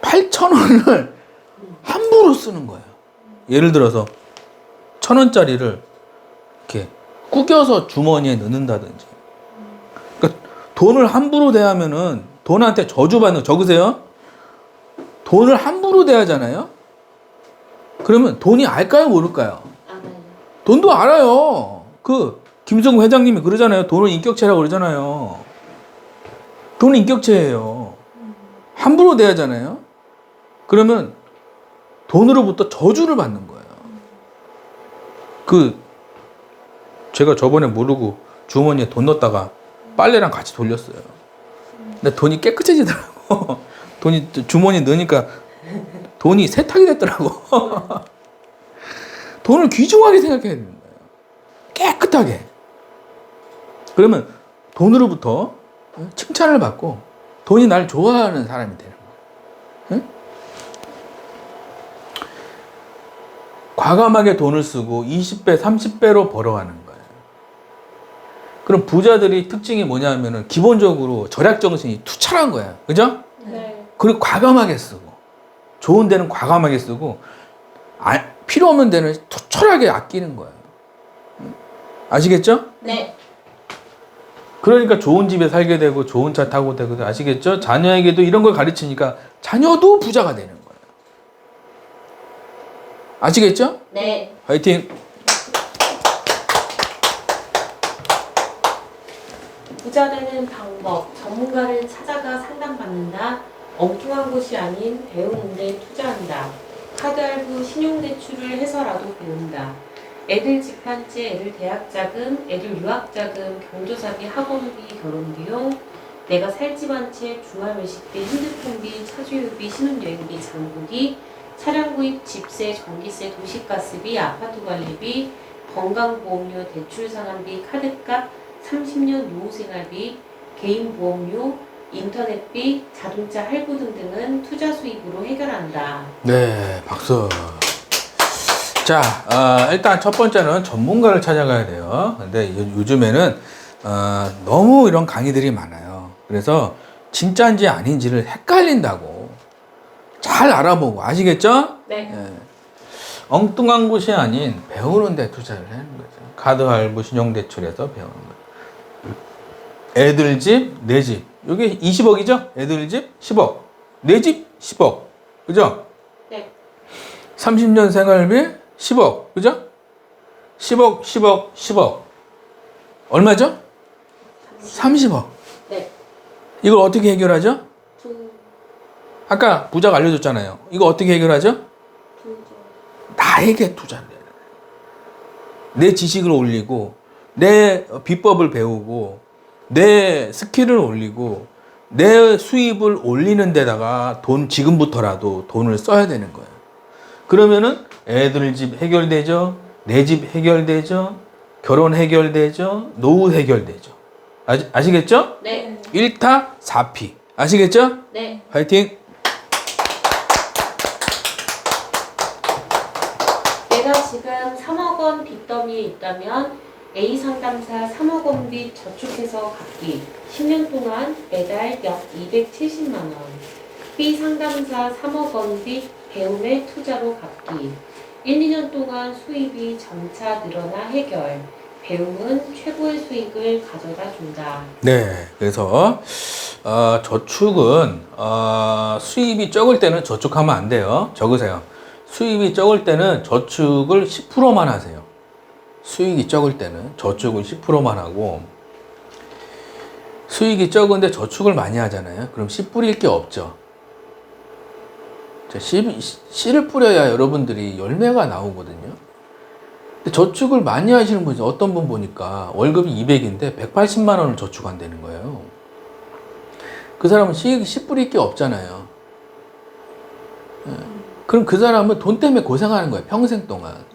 8,000원을 함부로 쓰는 거예요. 예를 들어서 1,000원짜리를 이렇게 구겨서 주머니에 넣는다든지. 그러니까 돈을 함부로 대하면은 돈한테 저주받는, 적으세요. 돈을 함부로 대하잖아요. 그러면 돈이 알까요, 모를까요? 알아요. 돈도 알아요. 그 김성구 회장님이 그러잖아요. 돈은 인격체라고 그러잖아요. 돈은 인격체예요. 함부로 대하잖아요. 그러면 돈으로부터 저주를 받는 거예요. 제가 저번에 모르고 주머니에 돈 넣었다가 빨래랑 같이 돌렸어요. 근데 돈이 깨끗해지더라고. 돈이 주머니에 넣으니까 돈이 세탁이 됐더라고. 돈을 귀중하게 생각해야 되는 거예요. 깨끗하게. 그러면 돈으로부터 칭찬을 받고 돈이 날 좋아하는 사람이 되는 거예요. 응? 과감하게 돈을 쓰고 20배, 30배로 벌어가는 거예요. 그럼 부자들이 특징이 뭐냐면은 기본적으로 절약 정신이 투철한 거예요. 그죠? 네. 그리고 과감하게 쓰고 좋은 데는 과감하게 쓰고 필요 없는 데는 투철하게 아끼는 거예요. 아시겠죠? 네. 그러니까 좋은 집에 살게 되고 좋은 차 타고 되고 아시겠죠? 자녀에게도 이런 걸 가르치니까 자녀도 부자가 되는 거예요. 아시겠죠? 네. 화이팅! 부자 되는 방법, 전문가를 찾아가 상담받는다. 엉뚱한 곳이 아닌 배우는 데 투자한다. 카드 할부, 신용대출을 해서라도 배운다. 애들 집한채, 애들 대학자금, 애들 유학자금, 경조사비, 학원비, 결혼비용, 내가 살 집 한 채, 주말 외식비, 핸드폰비, 차주유비, 신혼여행비, 장보기, 차량 구입, 집세, 전기세, 도시가스비, 아파트 관리비, 건강보험료, 대출 상환비, 카드값, 30년 노후생활비, 개인보험료, 인터넷비, 자동차 할부 등등은 투자 수입으로 해결한다. 네, 박수. 자, 일단 첫 번째는 전문가를 찾아가야 돼요. 근데 요즘에는 너무 이런 강의들이 많아요. 그래서 진짜인지 아닌지를 헷갈린다고. 잘 알아보고, 아시겠죠? 네. 예. 엉뚱한 곳이 아닌 배우는 데 투자를 하는 거죠. 카드 할부, 신용대출에서 배우는 거죠. 애들 집, 내 집. 이게 20억이죠? 애들 집 10억. 내 집 10억. 그죠? 네. 30년 생활비 10억. 그죠? 10억, 10억, 10억. 얼마죠? 30억. 네. 이걸 어떻게 해결하죠? 두 아까 부자가 알려줬잖아요. 이거 어떻게 해결하죠? 점. 나에게 투자를 해야 돼. 내 지식을 올리고 내 비법을 배우고 내 스킬을 올리고 내 수입을 올리는 데다가 돈 지금부터라도 돈을 써야 되는 거예요. 그러면은 애들 집 해결되죠. 내 집 해결되죠. 결혼 해결되죠. 노후 해결되죠. 아시겠죠? 네. 1타 4피. 아시겠죠? 네. 화이팅! 내가 지금 3억 원 빚더미에 있다면 A 상담사 3억 원 빚 저축해서 갚기 10년 동안 매달 약 270만 원. B 상담사 3억 원 빚 배움의 투자로 갚기 1, 2년 동안 수입이 점차 늘어나 해결. 배움은 최고의 수익을 가져다 준다. 네, 그래서 저축은 수입이 적을 때는 저축하면 안 돼요. 적으세요. 수입이 적을 때는 저축을 10%만 하세요. 수익이 적을 때는 저축을 10%만 하고, 수익이 적은데 저축을 많이 하잖아요. 그럼 씨 뿌릴 게 없죠. 씨를 뿌려야 여러분들이 열매가 나오거든요. 근데 저축을 많이 하시는 분이 어떤 분 보니까 월급이 200인데 180만 원을 저축한다는 거예요. 그 사람은 씨 뿌릴 게 없잖아요. 그럼 그 사람은 돈 때문에 고생하는 거예요. 평생 동안.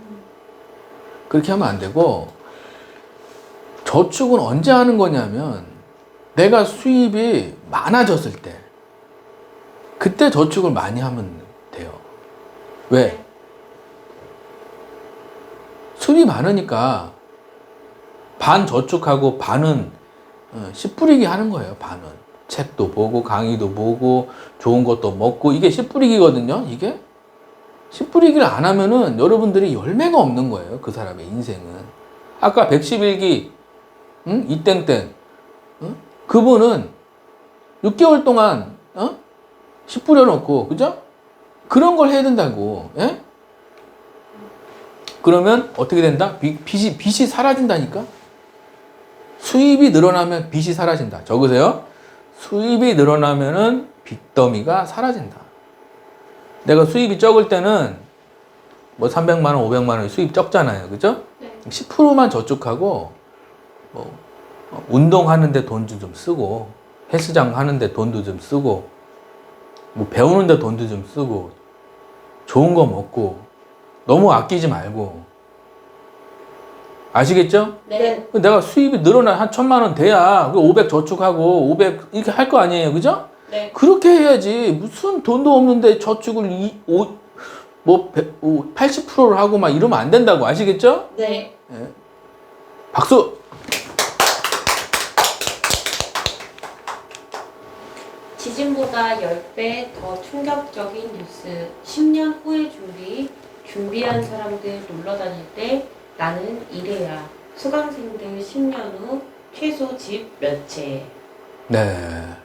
그렇게 하면 안 되고, 저축은 언제 하는 거냐면 내가 수입이 많아졌을 때, 그때 저축을 많이 하면 돼요. 왜? 수입이 많으니까 반 저축하고 반은 씨 뿌리기 하는 거예요. 반은 책도 보고 강의도 보고 좋은 것도 먹고, 이게 씨 뿌리기거든요. 이게 씨 뿌리기를 안 하면은 여러분들이 열매가 없는 거예요. 그 사람의 인생은. 아까 111기 이땡땡 그분은 6개월 동안 씨 뿌려놓고, 그죠? 그런 걸 해야 된다고. 예? 그러면 어떻게 된다? 빚이 사라진다니까? 수입이 늘어나면 빚이 사라진다. 적으세요. 수입이 늘어나면은 빚더미가 사라진다. 내가 수입이 적을 때는 뭐 300만 원, 500만 원 수입 적잖아요. 그죠? 네. 10%만 저축하고, 뭐 운동하는데 돈도 좀 쓰고, 헬스장 하는데 돈도 좀 쓰고, 뭐 배우는데 돈도 좀 쓰고, 좋은 거 먹고, 너무 아끼지 말고. 아시겠죠? 네. 내가 수입이 늘어나 한 1000만 원 돼야 500 저축하고 500 이렇게 할 거 아니에요. 그죠? 네. 그렇게 해야지. 무슨 돈도 없는데 저축을 80%를 하고 막 이러면 안 된다고. 아시겠죠? 네. 예. 박수! 지진보다 10배 더 충격적인 뉴스. 10년 후의 준비한 사람들 놀러 다닐 때 나는 이래야. 수강생들 10년 후 최소 집 몇 채. 네.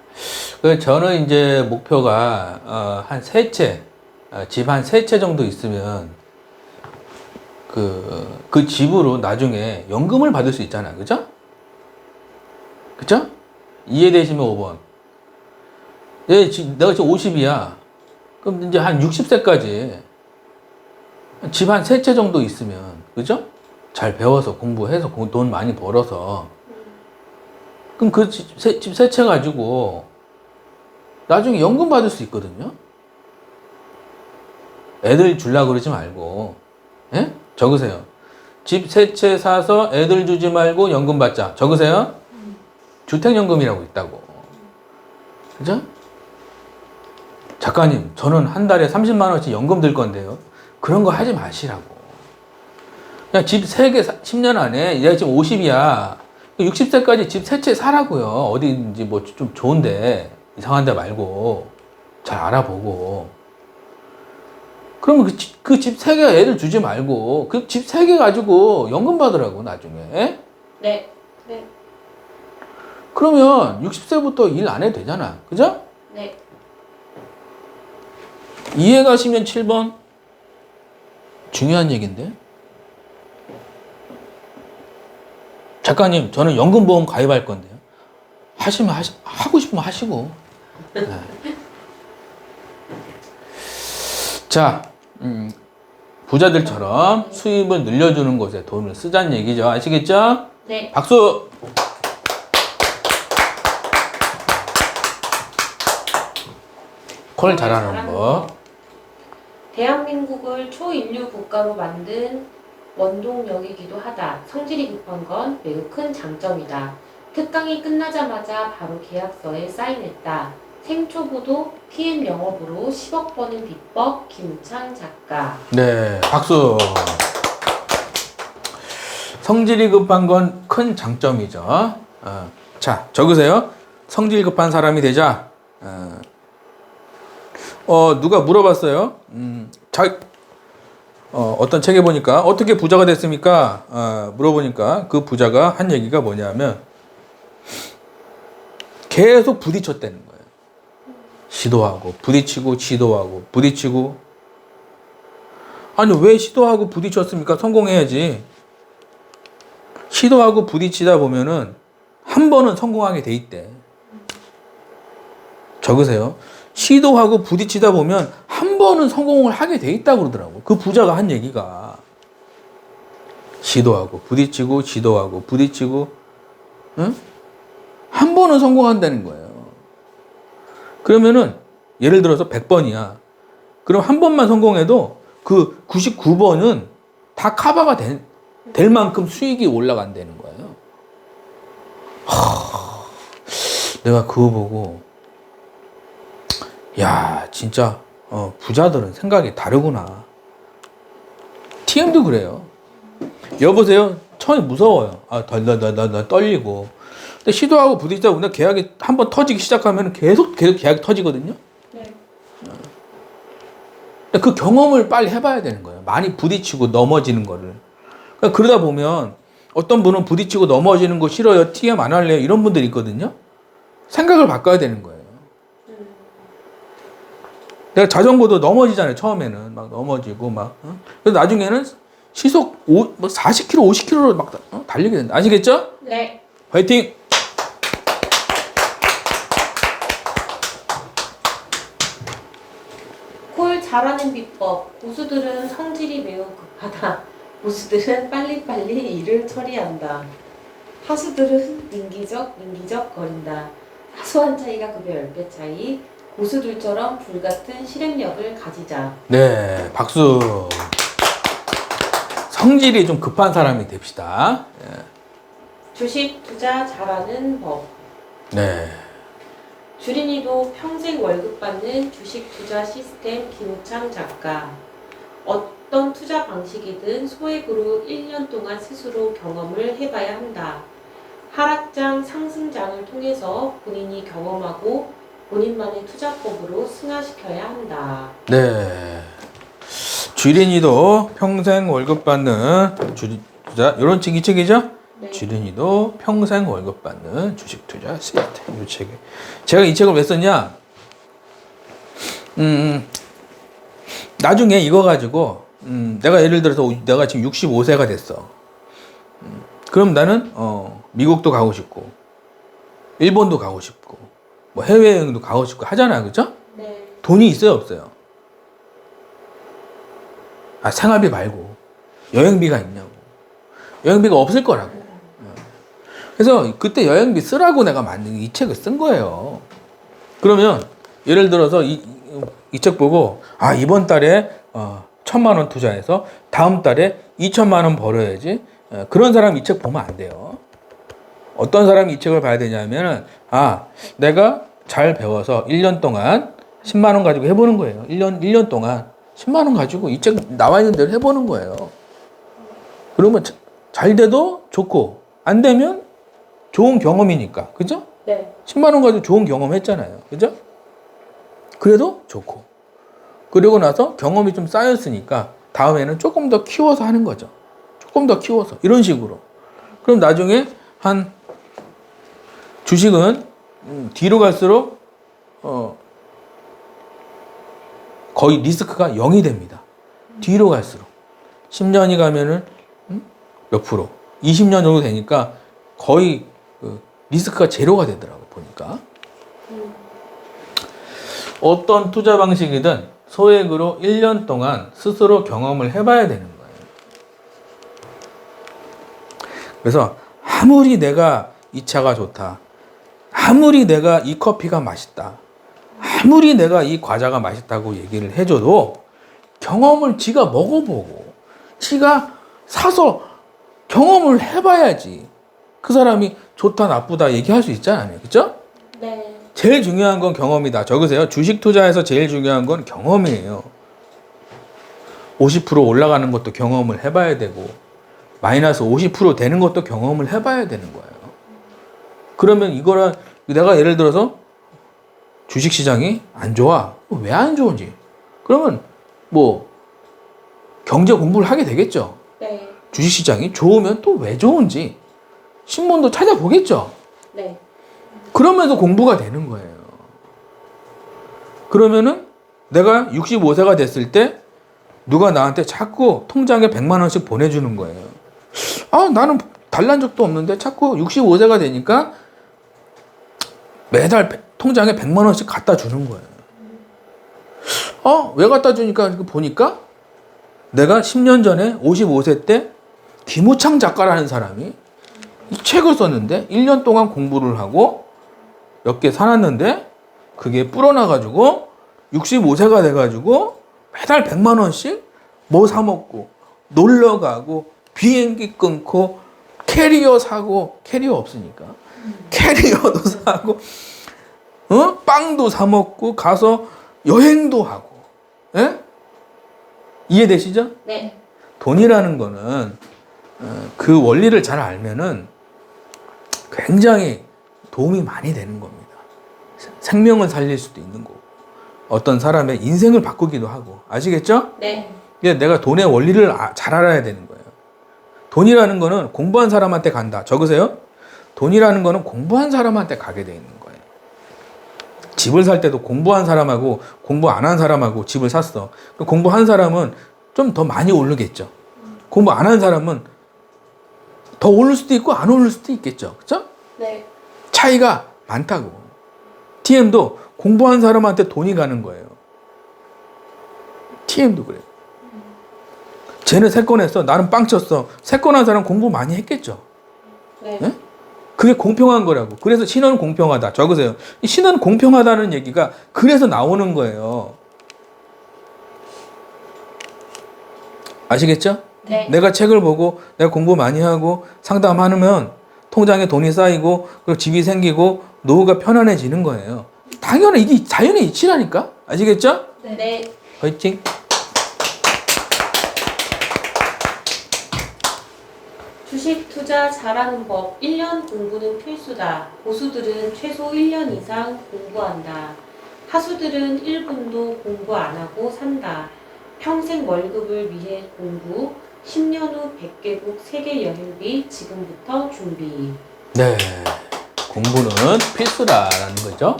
저는 이제 목표가 한 3채, 집 한 3채 정도 있으면 그 집으로 나중에 연금을 받을 수 있잖아요. 그죠? 그죠? 이해되시면 5번. 내가 지금 50이야. 그럼 이제 한 60세까지 집 한 3채 정도 있으면, 그죠? 잘 배워서 공부해서 돈 많이 벌어서, 그럼 그 집 3채 가지고 나중에 연금 받을 수 있거든요. 애들 주려고 그러지 말고. 예? 적으세요. 집 3채 사서 애들 주지 말고 연금 받자. 적으세요. 주택연금이라고 있다고. 그죠? 작가님, 저는 한 달에 30만 원씩 연금 들 건데요. 그런 거 하지 마시라고. 그냥 집 3개 10년 안에, 얘가 지금 50이야. 60세까지 집 3채 사라고요. 어디인지 뭐 좀 좋은데, 이상한 데 말고 잘 알아보고. 그러면 그 집 3개 애들 주지 말고 그 집 3개 가지고 연금 받으라고 나중에. 에? 네. 네. 그러면 60세부터 일 안 해도 되잖아. 그죠? 네. 이해 가시면 7번. 중요한 얘기인데. 작가님, 저는 연금보험 가입할 건데요. 하고 싶으면 하시고. 네. 자, 부자들처럼 수입을 늘려주는 것에 돈을 쓰자는 얘기죠. 아시겠죠? 네. 박수! 콜 잘하는 법. 대한민국을 초인류 국가로 만든 원동력이기도 하다. 성질이 급한 건 매우 큰 장점이다. 특강이 끝나자마자 바로 계약서에 사인했다. 생초보도 PM 영업으로 10억 버는 비법 김우창 작가. 네, 박수. 성질이 급한 건 큰 장점이죠. 자, 적으세요. 성질 급한 사람이 되자. 누가 물어봤어요. 어떤 책에 보니까 어떻게 부자가 됐습니까? 물어보니까 그 부자가 한 얘기가 뭐냐면 계속 부딪혔다는 거예요. 시도하고 부딪히고 시도하고 부딪히고. 아니 왜 시도하고 부딪혔습니까? 성공해야지. 시도하고 부딪히다 보면은 한 번은 성공하게 돼 있대. 적으세요. 시도하고 부딪히다 보면 한 번은 성공을 하게 돼 있다고 그러더라고. 그 부자가 한 얘기가. 시도하고 부딪히고 시도하고 부딪히고, 응? 한 번은 성공한다는 거예요. 그러면은 예를 들어서 100번이야. 그럼 한 번만 성공해도 그 99번은 다 커버가 될 만큼 수익이 올라간다는 거예요. 내가 그거 보고 야 진짜 부자들은 생각이 다르구나. TM도 그래요. 여보세요. 처음에 무서워요. 나 떨리고. 근데 시도하고 부딪히다 보면 계약이 한번 터지기 시작하면 계속 계약이 터지거든요. 네. 그 경험을 빨리 해봐야 되는 거예요. 많이 부딪히고 넘어지는 거를. 그러다 보면 어떤 분은 부딪히고 넘어지는 거 싫어요. TM 안 할래요. 이런 분들이 있거든요. 생각을 바꿔야 되는 거예요. 내가 자전거도 넘어지잖아요. 처음에는 막 넘어지고 막. 그래서 나중에는 시속 40km, 50km로 막 달리게 된다. 아시겠죠? 네. 화이팅! 콜 잘하는 비법. 고수들은 성질이 매우 급하다. 고수들은 빨리빨리 일을 처리한다. 하수들은 민기적 거린다. 사소한 차이가 급여 10배 차이. 고수들처럼 불같은 실행력을 가지자. 네, 박수. 성질이 좀 급한 사람이 됩시다. 주식 투자 잘하는 법. 네. 주린이도 평생 월급 받는 주식 투자 시스템 김우창 작가. 어떤 투자 방식이든 소액으로 1년 동안 스스로 경험을 해봐야 한다. 하락장, 상승장을 통해서 본인이 경험하고 본인만의 투자법으로 승화시켜야 한다. 네. 주린이도 평생 월급 받는 주식 투자, 이런 이 책이죠? 네. 주린이도 평생 월급 받는 주식 투자 시스템. 이 책에. 제가 이 책을 왜 썼냐? 나중에 이거 가지고, 내가 예를 들어서 내가 지금 65세가 됐어. 그럼 나는, 미국도 가고 싶고, 일본도 가고 싶고, 뭐 해외여행도 가고 싶고 하잖아. 그죠? 네. 돈이 있어요, 없어요? 생활비 말고 여행비가 있냐고. 여행비가 없을 거라고. 그래서 그때 여행비 쓰라고 내가 만든 이 책을 쓴 거예요. 그러면 예를 들어서 이 책 보고 이번 달에 1,000만 원 투자해서 다음 달에 2,000만 원 벌어야지. 그런 사람 이 책 보면 안 돼요. 어떤 사람이 이 책을 봐야 되냐면은 내가 잘 배워서 1년 동안 10만 원 가지고 해보는 거예요. 1년 동안 10만 원 가지고 이 책 나와 있는 대로 해보는 거예요. 그러면 잘 돼도 좋고 안 되면 좋은 경험이니까. 그죠? 네. 10만 원 가지고 좋은 경험 했잖아요. 그죠? 그래도 좋고. 그리고 나서 경험이 좀 쌓였으니까 다음에는 조금 더 키워서 하는 거죠. 조금 더 키워서. 이런 식으로. 그럼 나중에 주식은 뒤로 갈수록 거의 리스크가 0이 됩니다. 뒤로 갈수록. 10년이 가면은 몇 프로? 20년 정도 되니까 거의 리스크가 제로가 되더라고요. 보니까. 어떤 투자 방식이든 소액으로 1년 동안 스스로 경험을 해봐야 되는 거예요. 그래서 아무리 내가 이 차가 좋다, 아무리 내가 이 커피가 맛있다, 아무리 내가 이 과자가 맛있다고 얘기를 해줘도 경험을 지가 먹어보고 지가 사서 경험을 해봐야지 그 사람이 좋다 나쁘다 얘기할 수 있잖아요. 그죠? 네. 제일 중요한 건 경험이다. 적으세요. 주식 투자에서 제일 중요한 건 경험이에요. 50% 올라가는 것도 경험을 해봐야 되고 마이너스 50% 되는 것도 경험을 해봐야 되는 거예요. 그러면 이거랑 내가 예를 들어서 주식시장이 안 좋아. 왜 안 좋은지. 그러면 뭐 경제 공부를 하게 되겠죠. 네. 주식시장이 좋으면 또 왜 좋은지 신문도 찾아보겠죠. 네. 그러면서 공부가 되는 거예요. 그러면은 내가 65세가 됐을 때 누가 나한테 자꾸 통장에 100만 원씩 보내주는 거예요. 아, 나는 달란 적도 없는데 자꾸 65세가 되니까 매달 통장에 100만 원씩 갖다 주는 거예요. 왜 갖다 주니까 보니까 내가 10년 전에 55세 때 김우창 작가라는 사람이 이 책을 썼는데 1년 동안 공부를 하고 몇 개 사놨는데 그게 불어나가지고 65세가 돼가지고 매달 100만 원씩 뭐 사 먹고 놀러 가고 비행기 끊고 캐리어 사고 캐리어 없으니까 캐리어도 사고 빵도 사 먹고 가서 여행도 하고 예? 이해되시죠? 네. 돈이라는 거는 그 원리를 잘 알면은 굉장히 도움이 많이 되는 겁니다. 생명을 살릴 수도 있는 거고 어떤 사람의 인생을 바꾸기도 하고 아시겠죠? 네. 내가 돈의 원리를 잘 알아야 되는 거예요. 돈이라는 거는 공부한 사람한테 간다. 적으세요. 돈이라는 거는 공부한 사람한테 가게 돼 있는 거예요. 집을 살 때도 공부한 사람하고 공부 안 한 사람하고 집을 샀어. 공부한 사람은 좀 더 많이 오르겠죠. 공부 안 한 사람은 더 오를 수도 있고 안 오를 수도 있겠죠. 그렇죠? 네. 차이가 많다고. TM도 공부한 사람한테 돈이 가는 거예요. TM도 그래요. 쟤는 3건 했어. 나는 빵 쳤어. 3건 한 사람 공부 많이 했겠죠. 네. 네? 그게 공평한 거라고. 그래서 신은 공평하다. 적으세요. 이 신은 공평하다는 얘기가 그래서 나오는 거예요. 아시겠죠? 네. 내가 책을 보고 내가 공부 많이 하고 상담하면 통장에 돈이 쌓이고 그리고 집이 생기고 노후가 편안해지는 거예요. 당연히 이게 자연의 이치라니까. 아시겠죠? 네. 화이팅. 주식 투자 잘하는 법 1년 공부는 필수다. 고수들은 최소 1년 이상 공부한다. 하수들은 1분도 공부 안 하고 산다. 평생 월급을 위해 공부, 10년 후 100개국 세계 여행비 지금부터 준비. 네. 공부는 필수다라는 거죠.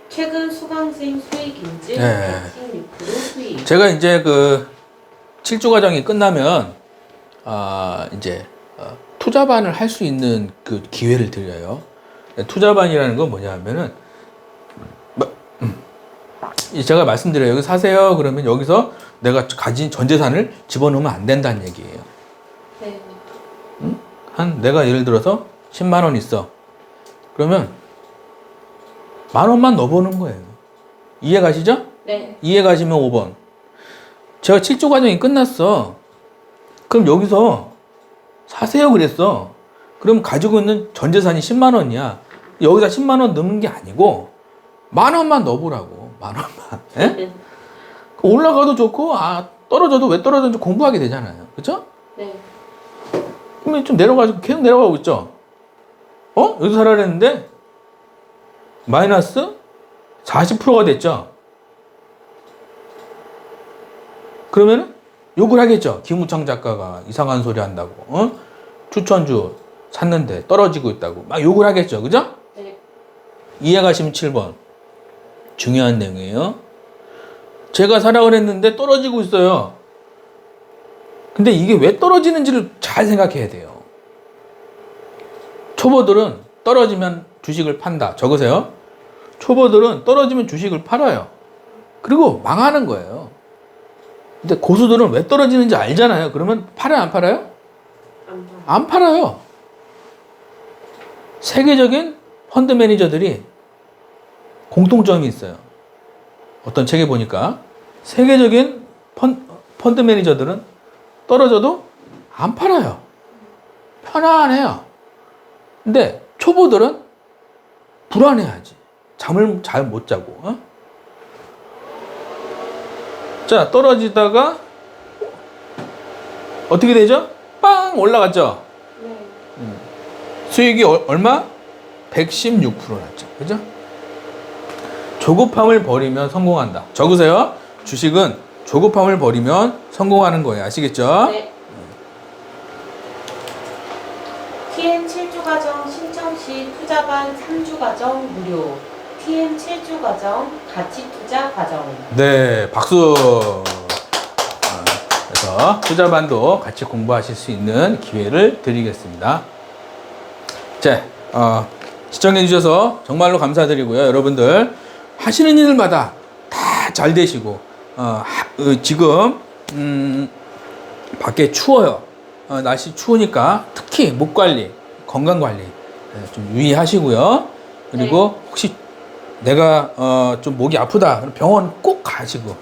최근 수강생 수익 인증 네. 116% 수익. 제가 이제 그 7주 과정이 끝나면 이제 투자반을 할 수 있는 그 기회를 드려요. 투자반이라는 건 뭐냐면은 제가 말씀드려요. 여기 사세요. 그러면 여기서 내가 가진 전 재산을 집어넣으면 안 된다는 얘기예요. 네. 내가 예를 들어서 10만 원 있어. 그러면 10,000원만 넣어보는 거예요. 이해 가시죠? 네. 이해 가시면 5번. 제가 7주 과정이 끝났어. 그럼 여기서 사세요 그랬어. 그럼 가지고 있는 전 재산이 10만 원이야. 여기다 10만 원 넣는 게 아니고 10,000원만 넣어보라고. 10,000원만. 예? 올라가도 좋고 떨어져도 왜 떨어졌는지 공부하게 되잖아요. 그렇죠? 네. 그러면 좀 내려가지고 계속 내려가고 있죠. 여기서 살아야 했는데 마이너스 40%가 됐죠. 그러면은 욕을 하겠죠. 김우창 작가가 이상한 소리 한다고. 추천주 샀는데 떨어지고 있다고 막 욕을 하겠죠. 그죠? 네. 이해 가시면 7번. 중요한 내용이에요. 제가 사라 그랬는데 떨어지고 있어요. 근데 이게 왜 떨어지는지를 잘 생각해야 돼요. 초보들은 떨어지면 주식을 판다. 적으세요. 초보들은 떨어지면 주식을 팔아요. 그리고 망하는 거예요. 근데 고수들은 왜 떨어지는지 알잖아요. 그러면 팔아요, 안 팔아요? 안 팔아요. 세계적인 펀드 매니저들이 공통점이 있어요. 어떤 책에 보니까 세계적인 펀드 매니저들은 떨어져도 안 팔아요. 편안해요. 근데 초보들은 불안해하지. 잠을 잘 못 자고. 어? 자, 떨어지다가 어떻게 되죠? 빵 올라갔죠? 네. 수익이 얼마? 116% 났죠. 그죠? 조급함을 버리면 성공한다. 적으세요. 주식은 조급함을 버리면 성공하는 거예요. 아시겠죠? 네. TM 7주 과정 신청 시 투자반 3주 과정 무료. TM 7주 과정 가치 투자 과정. 네, 박수. 그래서 투자반도 같이 공부하실 수 있는 기회를 드리겠습니다. 자, 시청해 주셔서 정말로 감사드리고요. 여러분들 하시는 일마다 다 잘 되시고 지금 밖에 추워요. 날씨 추우니까 특히 목 관리, 건강 관리 좀 유의하시고요. 그리고 혹시 내가 좀 목이 아프다 그럼 병원 꼭 가시고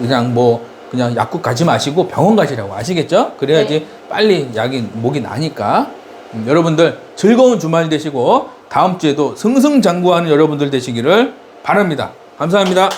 그냥 약국 가지 마시고 병원 가시라고. 아시겠죠? 그래야지 빨리 목이 나니까. 여러분들 즐거운 주말 되시고 다음 주에도 승승장구하는 여러분들 되시기를 바랍니다. 감사합니다.